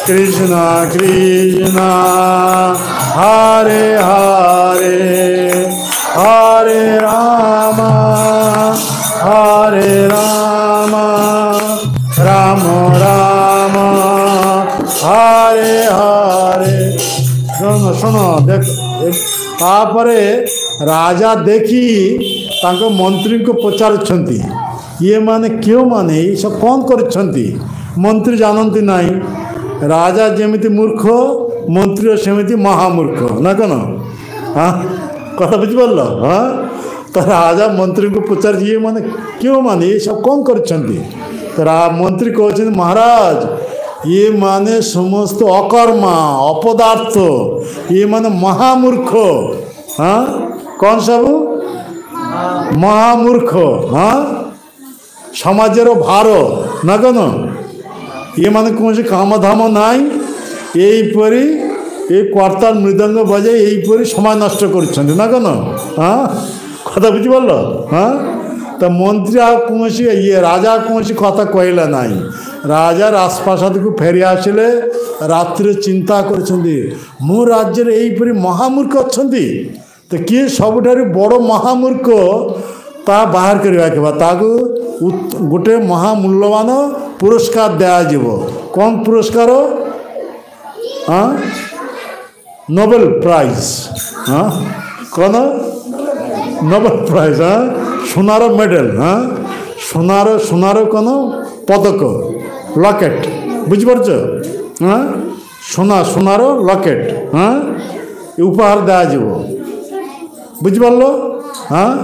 S1: কৃষ্ণ কৃষ্ণ হরে হরে হরে রাম রাম রাম হরে হরে। শোনো শোনো দেখ, তারপরে রাজা দেখি ତାଙ୍କ ମନ୍ତ୍ରୀଙ୍କୁ ପଚାରୁଛନ୍ତି, ଇଏ ମାନେ କେଉଁମାନେ, ଏସବୁ କ'ଣ କରୁଛନ୍ତି? ମନ୍ତ୍ରୀ ଜାଣନ୍ତି ନାହିଁ। ରାଜା ଯେମିତି ମୂର୍ଖ, ମନ୍ତ୍ରୀ ସେମିତି ମହାମୂର୍ଖ, ନା କ'ଣ? ହଁ, କଥା ବୁଝିପାରିଲ? ହଁ, ତ ରାଜା ମନ୍ତ୍ରୀଙ୍କୁ ପଚାରୁଛି, ଇଏ ମାନେ କେଉଁମାନେ, ଏସବୁ କ'ଣ କରୁଛନ୍ତି? ତ ମନ୍ତ୍ରୀ କହୁଛନ୍ତି, ମହାରାଜ ଇଏ ମାନେ ସମସ୍ତ ଅକର୍ମା ଅପଦାର୍ଥ, ଇଏ ମାନେ ମହାମୂର୍ଖ। ହଁ, କ'ଣ ସବୁ? ମହାମୂର୍ଖ। ହଁ, ସମାଜର ଭାର, ନା କ'ଣ? ଏମାନେ କୌଣସି କାମଧାମ ନାହିଁ, ଏଇପରି ଏ କର୍ତ୍ତାଲ ମୃଦଙ୍ଗ ବଜାଇ ଏଇପରି ସମାଜ ନଷ୍ଟ କରୁଛନ୍ତି, ନା କ'ଣ? ହଁ, କଥା ବୁଝିପାରିଲ? ହଁ, ତ ମନ୍ତ୍ରୀ ଆଉ କୌଣସି ରାଜା କୌଣସି କଥା କହିଲା ନାହିଁ। ରାଜା ରାଜପ୍ରାସାଦକୁ ଫେରି ଆସିଲେ। ରାତିରେ ଚିନ୍ତା କରୁଛନ୍ତି, ମୋ ରାଜ୍ୟରେ ଏଇପରି ମହାମୂର୍ଖ ଅଛନ୍ତି, ତ କିଏ ସବୁଠାରୁ ବଡ଼ ମହାମୂର୍ଖ ତାହା ବାହାର କରିବା କିମ୍ବା ତାକୁ ଗୋଟେ ମହାମୂଲ୍ୟବାନ ପୁରସ୍କାର ଦିଆଯିବ। କ'ଣ ପୁରସ୍କାର? ହଁ, নোবেল ପ୍ରାଇଜ୍। ହଁ, କ'ଣ? নোবেଲ ପ୍ରାଇଜ୍। ହଁ, সোনার মেডেল। হ্যাঁ, সোনার কোন পদক, লকেট, বুঝিপারছ? হ্যাঁ, সোনার লকেট, হ্যাঁ, উপহার দেওয়া, বুঝিপারল? হ্যাঁ,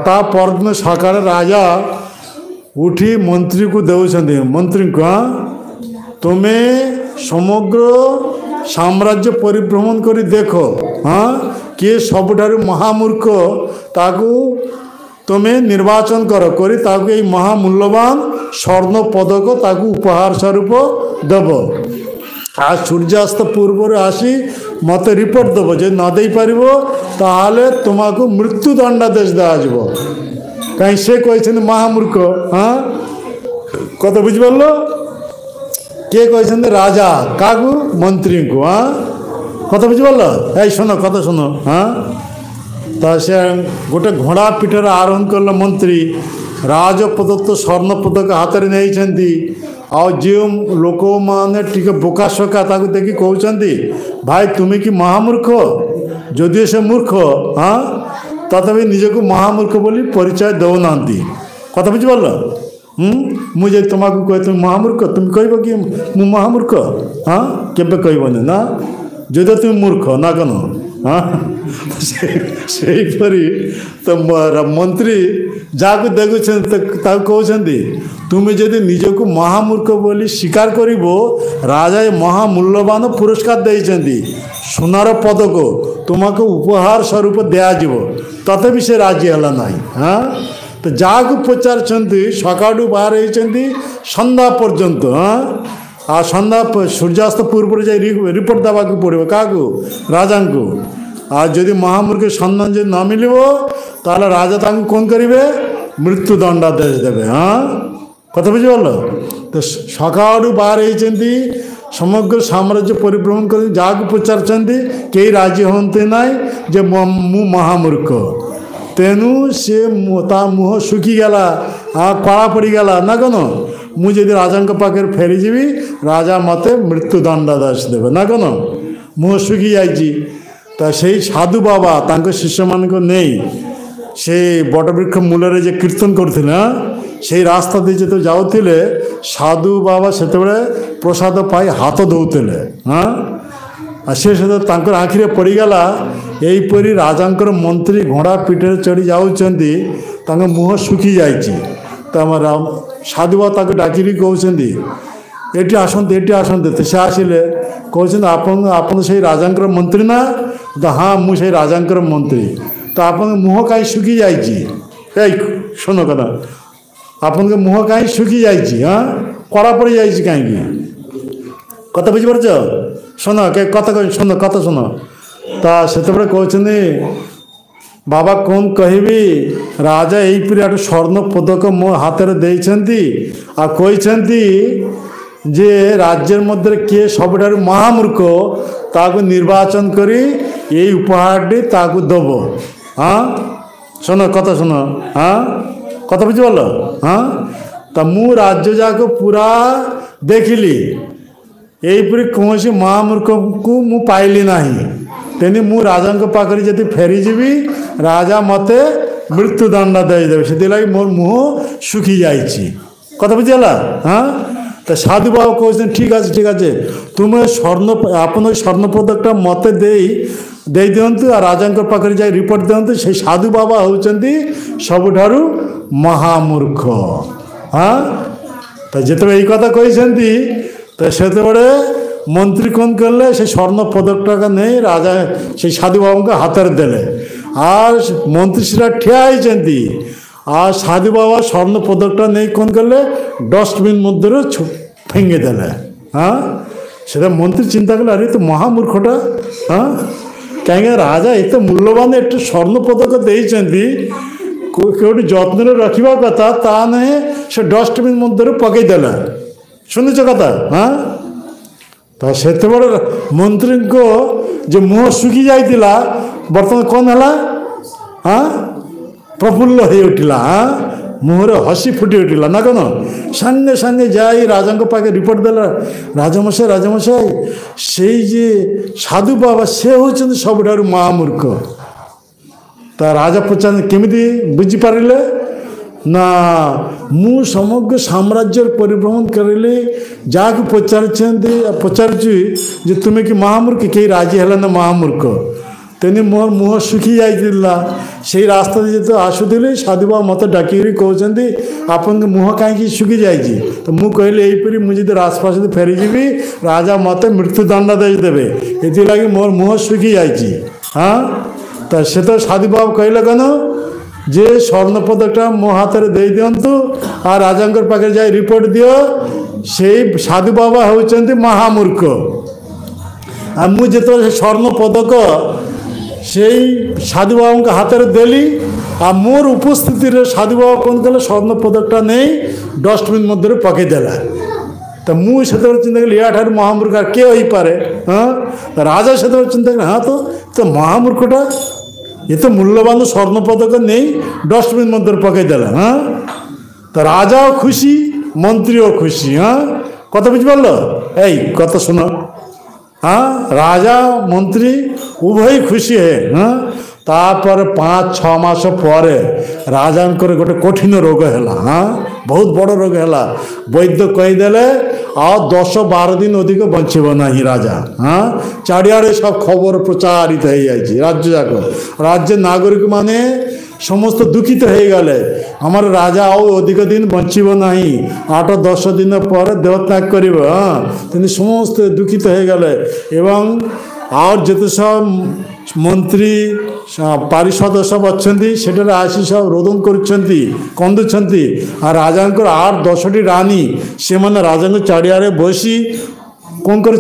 S1: তা পরদিন সকালে রাজা উঠি মন্ত্রীকে দেউଛନ୍ତି, মন্ত্রীকে, হ্যাঁ, তুমি সমগ্র সাম্রাজ্য পরিভ্রমণ করে দেখো, হ্যাঁ, କିଏ ସବୁଠାରୁ ମହାମୂର୍ଖ ତାକୁ ତୁମେ ନିର୍ବାଚନ କରି ତାକୁ ଏଇ ମହାମୂଲ୍ୟବାନ ସ୍ୱର୍ଣ୍ଣ ପଦକ ତାକୁ ଉପହାର ସ୍ୱରୂପ ଦେବ। ଆଉ ସୂର୍ଯ୍ୟାସ୍ତ ପୂର୍ବରୁ ଆସି ମୋତେ ରିପୋର୍ଟ ଦେବ। ଯଦି ନ ଦେଇପାରିବ ତାହେଲେ ତୁମକୁ ମୃତ୍ୟୁଦଣ୍ଡାଦେଶ ଦିଆଯିବ। କାହିଁ ସେ କହିଛନ୍ତି ମହାମୂର୍ଖ। ହଁ, କଥା ବୁଝିପାରିଲ? କିଏ କହିଛନ୍ତି? ରାଜା। କାହାକୁ? ମନ୍ତ୍ରୀଙ୍କୁ। ହଁ, কথা বুঝিপারল? এই শোনো, কথা শোনো। হ্যাঁ, তা সে গোটে ঘোড়া পিঠରେ আরোহণ করল মন্ত্রী। রাজ প্রদত্ত স্বর্ণ পদক হাତରେ ନେଇଛନ୍ତି। ଆଉ ଯେଉଁ ଲୋକମାନେ ଟିକେ ବୋକାଶୋକା ତାକୁ ଦେଖି କହୁଛନ୍ତି, ଭାଇ ତୁମେ କି ମହାମୂର୍ଖ? ଯଦିଓ ସେ ମୂର୍ଖ, ହଁ, ତଥାପି ନିଜକୁ ମହାମୂର୍ଖ ବୋଲି ପରିଚୟ ଦେଉନାହାନ୍ତି। କଥା ବୁଝିପାରିଲ? ମୁଁ ଯଦି ତୁମକୁ କହେ ତୁମେ ମହାମୂର୍ଖ, ତୁମେ କହିବ କି ମୁଁ ମହାମୂର୍ଖ? ହଁ, କେବେ କହିବନି ନା, ଯଦି ତୁମେ ମୂର୍ଖ, ନା କ'ଣ? ହଁ, ସେଇପରି ତ ମନ୍ତ୍ରୀ ଯାହାକୁ ଦେଖୁଛନ୍ତି ତାକୁ କହୁଛନ୍ତି, ତୁମେ ଯଦି ନିଜକୁ ମହାମୂର୍ଖ ବୋଲି ସ୍ୱୀକାର କରିବ, ରାଜା ଏ ମହାମୂଲ୍ୟବାନ ପୁରସ୍କାର ଦେଇଛନ୍ତି, সোনার পদক তোমাকে উপহার স্বরূপ দিয়াଯିବ। ତଥାପି ସେ ରାଜି ହେଲା ନାହିଁ। ହଁ, ତ ଯାହାକୁ ପଚାରୁଛନ୍ତି ସକାଳୁ ବାହାର ହେଇଛନ୍ତି ସନ୍ଧ୍ୟା ପର୍ଯ୍ୟନ୍ତ, ହଁ, आ सन्ध्या सूर्यास्त पूर्व जाए रिपोर्ट देवा पड़ो क्या राजा को आ जदि महामूर्ख सन्धान जो न मिल ताले राजा कौन करेंगे मृत्यु दंडादेश देवे। हाँ कत बुझिपाल तो सकालू बाहर होती समग्र साम्राज्य परिभ्रमण कर जहाँ पचार कई राजी हमें ना जे मु महामूर्ख तेणु सी मुह शुखीगला कड़ा पड़गला ना कौन मुझे राजा पाखे फेरीजी राजा मत मृत्यु दंडादेश देवे ना कौन मुह शुखी जाइए साधु बाबा शिष्य मान नहीं से बटवृक्ष मूल जे कीर्तन करते से रास्ता दे जो जाऊे साधु बाबा से प्रसाद पाई हाथ धोते। हाँ से आखिरे पड़गला यहीपरी राजांकर मंत्री घोड़ा पीठे चढ़ी जाऊँच मुह शुखी जाइए साधु बाबा डाकिरी कहते ये आसते ये आसते तो से आसिले कहते आप राजांकर मंत्री ना तो हाँ मुझे राजांकर मंत्री तो आप मुह कहीं शुखी जाइए शुण कदा आपन के मुह कहीं शुखी जाइए। हाँ कड़ा पड़ जाइए कहीं कत बुझीपार शुण कत शुण कत शुण तो कहते बाबा कौन कहबी राजा यहीपरि स्वर्ण पदक मो हाथ में देती जे राज्य मध्य किए सबुठ महामूर्ख ताको निर्वाचन करी ये उपहारटी ताको दब। हाँ शुण कत शुण हाँ कत बुझीपाल। हाँ तो मु राज्य जाक पूरा देखिली यहीपरि कौन महामूर्ख को मु पाइली ना तेनी मु राजा पाखे जब फेरीजी राजा मत मृत्यु दंडादेश देवे से लगे मोर मुह शुखी जाइए कत बुझीगला। हाँ तो साधु बाबा कहते ठीक है ठीक है तुम्हें स्वर्ण आपन स्वर्ण पदकटा मत दे दिंतु राजा पाखे जा रिपोर्ट दिंतु से साधु बाबा होती सबुठारु महामूर्ख। हाँ तो जिते यही कथा कहते तो से मंत्री कौन कले से स्वर्ण पदकटा का नहीं राजा से साधु बाबा को हाथ में देले और मंत्री सीधा ठिया होती और साधु बाबा स्वर्ण पदकटा नहीं कौन कले डस्टबिन मध्य फेंगे देले। हाँ से मंत्री चिंता कले अरे तो महामूर्खटा। हाँ कहीं राजा ये मूल्यवान एक स्वर्ण पदक देती कौटी जत्न रखा कथा ता नहीं से डस्टबिन मध्य पकईदेला शुणुच कथा। हाँ तो से मंत्री को जो मुह शुखी जाइला बर्तमान कौन है। हाँ प्रफुल्ल हो उठला। हाँ मुहर हसी फुटी उठला ना कौन सांगे सांगे जाई राजा पाखे रिपोर्ट देला राजमशाई से जे साधु बाबा से होती सबुठ महामूर्ख। तो राजा पचार केमी बुझीपारे ना मु समग्र साम्राज्य परिभ्रमण करें जहाँ पचारि जे तुम्हें कि महामूर्ख कई राजी है ना महामूर्ख तेनी मोर मुह शुखी जाइला से रास्ता जो आसुले साधु बाबा मत डाकिरी कहते आपन मुह कहीं शुखी जाइए तो मुझे कहली यहीपरि मुझे आसपास फेरीजी राजा मत मृत्यु दंडादेश देवे ये लगे मोर मुह शुखी जाइए। हाँ तो से तो साधु बाबा कहले कन जे स्वर्ण पदकटा मो हाथ में दे दिंतु आ राजा पाखे जा रिपोर्ट दियो से साधु बाबा होती महामूर्ख। आ मुझे स्वर्ण पदक से साधु बाबा हाथ में देली आ मोर उपस्थिति साधु बाबा कौन कले स्वर्ण पदकटा नहीं डस्टबिन मध्य पकईदेला। तो मुझे चिंता कली या महामूर्ख किए हो पारे। हाँ तो राजा से चिंता करें हाँ तो महामूर्खटा ये तो मूल्यवान स्वर्ण पदक नहीं डस्टबिन मध्य पकईदेला। हाँ तो राजा खुशी मंत्री खुशी। हाँ कत बुझीपाल कत शुण। हाँ राजा मंत्री उभय खुशी है। हाँ तापर 5-6 मास पर राजा गोटे कठिन रोग है। हाँ बहुत बड़ रोग है वैद्य कहीदेले आ 10-12 दिन अधिक बचब ना राजा। हाँ चारिआडे सब खबर प्रचारित हो जाए राज्य जाक राज्य नागरिक माने समस्त दुखित हो गले हमार राजा अधिक दिन बचब ना 8-10 दिन पर देहत्याग कर। हाँ समस्त दुखित हो गले एवं और जिते सब मंत्री पारिषद सब अच्छा से आसी सब रोदन कंदुंट आ राजा 8-10टी रानी से मैंने राजा चारिया बसी कौन कर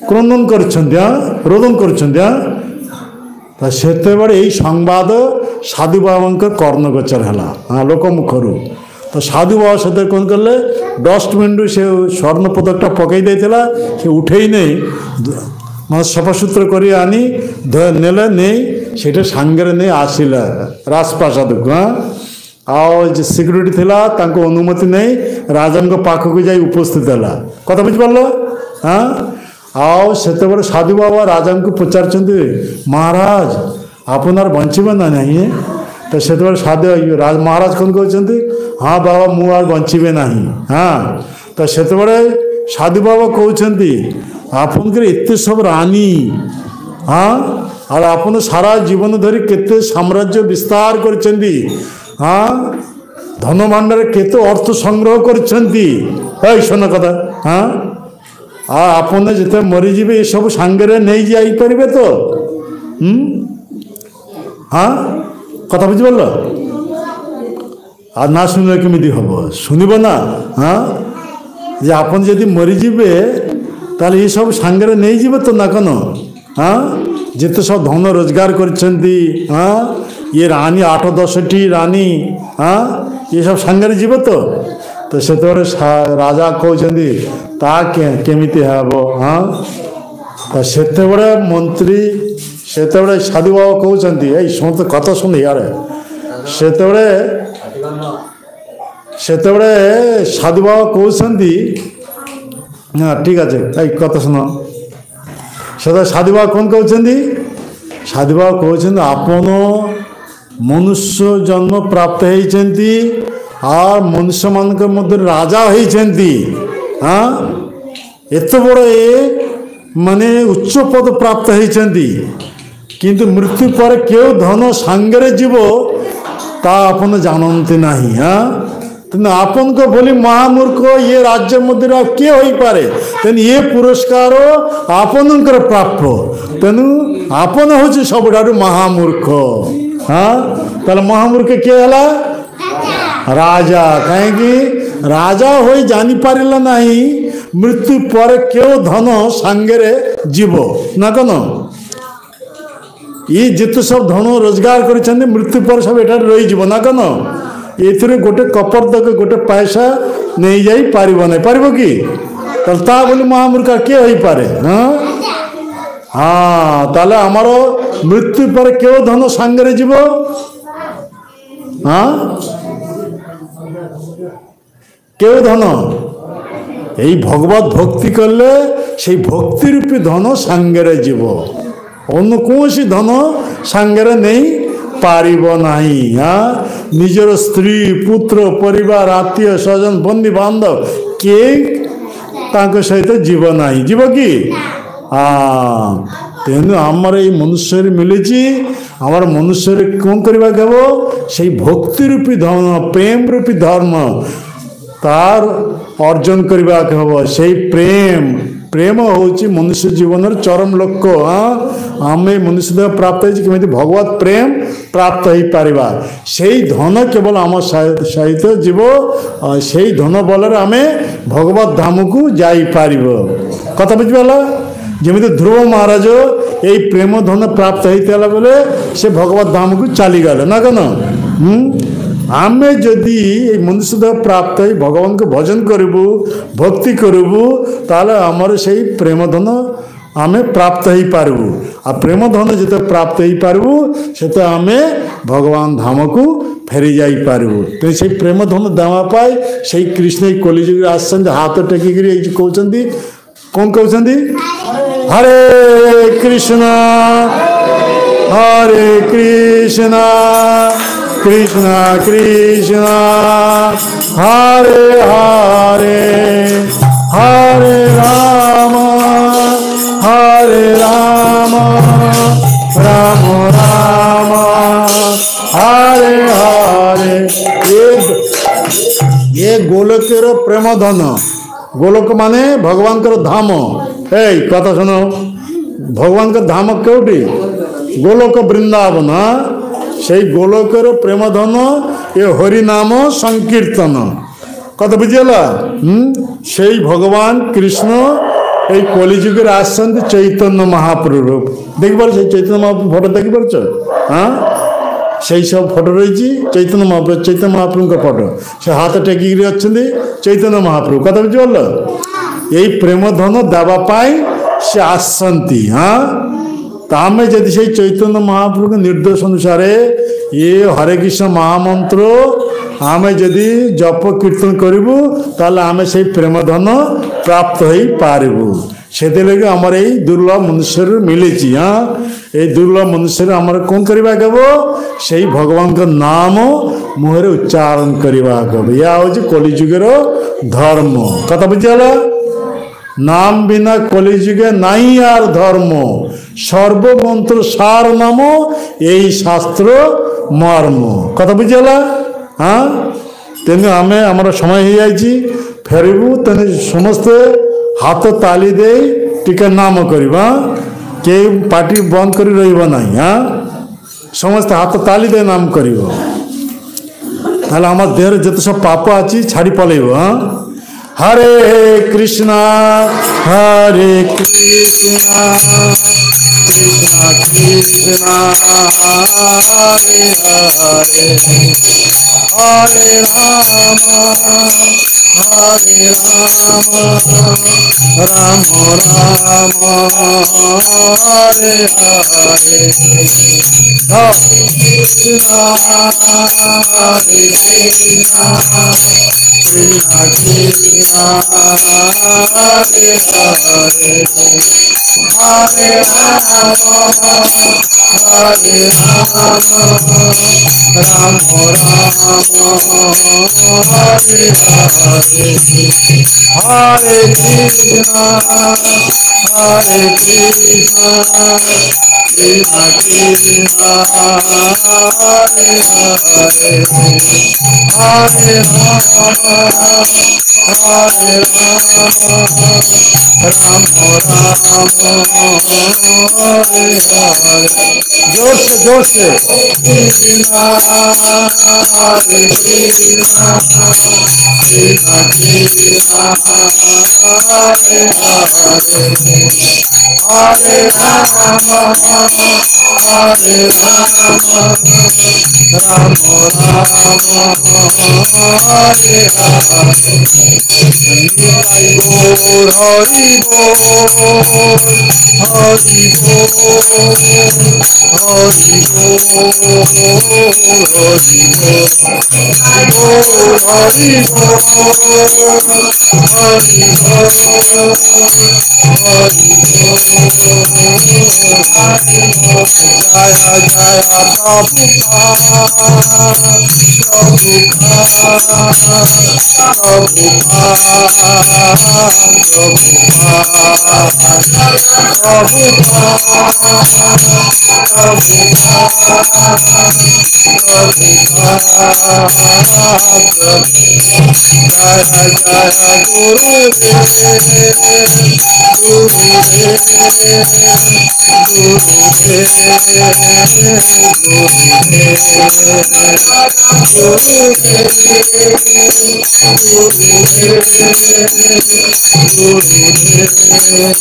S1: क्रंदन कर रोदन कर संवाद साधु बाबा कर्णगोचर है लोक मुखर तो साधु बाबा से कौन कले डस्टबिन से स्वर्ण पदकटा पकई देला से उठे नहीं मैं सफासूत्र कर आनी नेले नहीं से सांगे नहीं आसला राजप्रासाद को हाँ सिक्यूरीटी थिला तांको अनुमति नहीं राजा पाखक जा उपस्थित है कथा बुझिपार हाँ आओ से साधु बाबा राजा को पचार महाराज आपनार बंचबे ना नहीं तो से साधु राज महाराज कौन कहते हाँ बाबा मुझे बंचबे ना हाँ तो से साधु बाबा कहते आपनकर एत सब रानी हाँ और आपन सारा जीवन धरी केते साम्राज्य विस्तार कर हाँ धन भाण्डार केते अर्थ संग्रह कर सुन कथा हाँ आपने जिते मरीजे ये सब सांगे नहीं जापर तो हाँ कथा बुझिपार आ ना शुणिले केमी हम शुणब ना हाँ जे आपन जदि मरीजे ताले ये सब सांगे नहीं जीवे तो ना कौन हाँ जिते सब धन रोजगार कर हाँ ये रानी 8-10टी रानी हाँ ये सब सांगे जीवे तो से राजा कहते केमी हम हाँ तो से मंत्री से साधु बाबा कहते शुण तो कथा शुण यार से साधु बाबा कहते हाँ ठीक है कथा शुण से साधु बाबा कौन कहते साधु बाबा कहते आपन मनुष्य जन्म प्राप्त होती और मनुष्य मान मध्य राजा होती हाँ एत बड़ माने उच्च पद प्राप्त होती किंतु मृत्यु पर क्यों धन सांगे जीव ता आपन जानते ना हाँ तेना आपन को बोली महामूर्ख ये राज्य मध्य किए हो पारे तेन ये पुरस्कार आपनकर प्राप्त तेणु आपन हूँ सब महामूर्ख हाँ ताले महामूर्ख किए है राजा कहीं राजा हो जानी पारिला नहीं मृत्यु पर क्यों धन सांगे जीव ना कौन ये जिते सब धन रोजगार कर मृत्यु पर सब एट रही ना कौन ये गोटे कपर तक गोटे पैसा नहीं जाई पारिब नहीं पारिब कि ता बोली महामूर्ख किए हो पारे हाँ हाँ ताले आमर मृत्यु पर क्यों धन सांगे जीव हाँ क्यों धन यही भगवत भक्ति कले से भक्ति रूपी धन सांगे जीव अन्य कौन सी धन सांगे नहीं पारिब नहीं हाँ निजर स्त्री पुत्र परिवार आत्मीय स्वजन बंदी बांधव के सहित जीव नहीं जीव कि हाँ तेणु आमर ये मनुष्य मिली आमर मनुष्य कौन करवा से भक्ति रूपी धर्म प्रेम रूपी धर्म तार अर्जन करवा हम से प्रेम प्रेम हूँ मनुष्य जीवन चरम लक्ष्य हाँ आम मनुष्य देह प्राप्त होती भगवत प्रेम प्राप्त हो पारिबा से धन केवल आम सहित जीव से धन बल आम भगवत धाम को जापर कथा बुझिपार जमी ध्रुव महाराज यही प्रेम धन प्राप्त होता बेले से भगवत धाम को चलीगले ना कौन आम जदि मनुष्य देह प्राप्त हो भगवान को भजन करूँ भक्ति करूँ ताले आमर से प्रेम धन आम प्राप्त हो पारू आ प्रेम धन जिते प्राप्त हो पारू से आम भगवान धाम को फेरी जापरू तो से प्रेम धन देवाई से कृष्ण कलिजुग आसन हाथ टेकिकी कहते कौन कहते हरे कृष्ण कृष्ण कृष्ण हरे हरे हरे राम राम राम हरे हरे ये गोलकेर प्रेम धन गोलक माने भगवान धाम कथा सुन भगवान का धाम क्योंटी गोलोक वृंदावन से गोलोकर प्रेम धन ये हरि नाम संकीर्तन कत बुझीगला से भगवान कृष्ण ये कलिजुग आसंत चैतन्य महाप्रभु देख पार चैतन्य महाप्रभु फोटो देख पार हाँ से सब फोटो रही चैतन्य महाप्रभु का फोटो से हाथ टेकिक अच्छा चैतन्य महाप्रभु कत बुझीगल यही प्रेम धन देवाई से आसंती हाँ तामे जदि से चैतन्य महाप्रभु के निर्देश अनुसार ये हरे कृष्ण महामंत्र आमे जदि जप कीर्तन करूँ ताले आमे से प्रेम धन प्राप्त हो पारिबु से लगे आमर ये दुर्लभ मनुष्य मिले हाँ ये दुर्लभ मनुष्य आमर कौन करवा गब से भगवान का नाम मुहरे उच्चारण करवा गब या हूँ कलिजुगर धर्म कथा बुझीगला नाम बिना कलिजुगे नहीं यार धर्म सर्वमंत्र सार नाम यही शास्त्र मर्म कथा बुझीगला हाँ तेणु आम आमर समय हो जाइए फेरबू तेने समस्ते हाथ ताली दे टिके नाम करवा के पार्टी बंद कर रहा हाँ समस्ते हाथ ताली दे नाम कर देह जिते सब पाप अच्छी छाड़ी पलैब हाँ हरे कृष्णा कृष्णा कृष्णा हरे हरे हरे राम राम राम हरे हरे कृष्णा हरे कृष्णा कृष्णा कृष्णा हरे हरे हरे राम राम राम हरे हरे हरे कृष्णा कृष्णा कृष्णा हरे हरे हरे राम राम हरे हरे जोर से कृष्णा हरे कृष्णा कृष्णा कृष्णा हरे हरे हरे राम राम हरे हरे निताई गौर हरि बोल हरि बोल हरि बोल हरि बोल हरि बोल हरि जय जय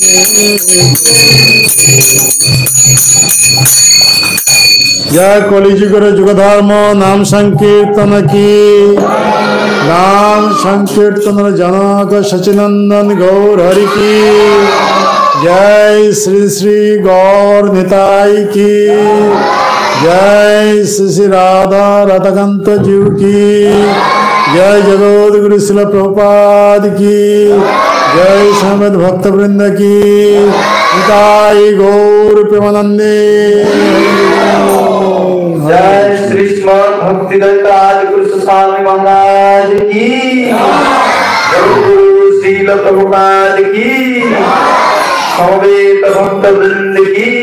S1: जय कलिजुगर जुगधर्म नाम संकीर्तन की नाम संकीर्तन जनक सचिनंदन गौर हरि की जय श्री श्री गौर निताई की जय श्री श्री राधा राधाकांत जीव की जय जगत गुरु श्रील प्रभुपाद की जय समेत भक्त वृंद की निताई गौर प्रेमानंदे
S2: जय श्री श्रीमद् भक्तिवेदांत गुरु स्वामी महाराज की जय गुरु श्रील प्रभुपाद की समेत भक्त वृंद की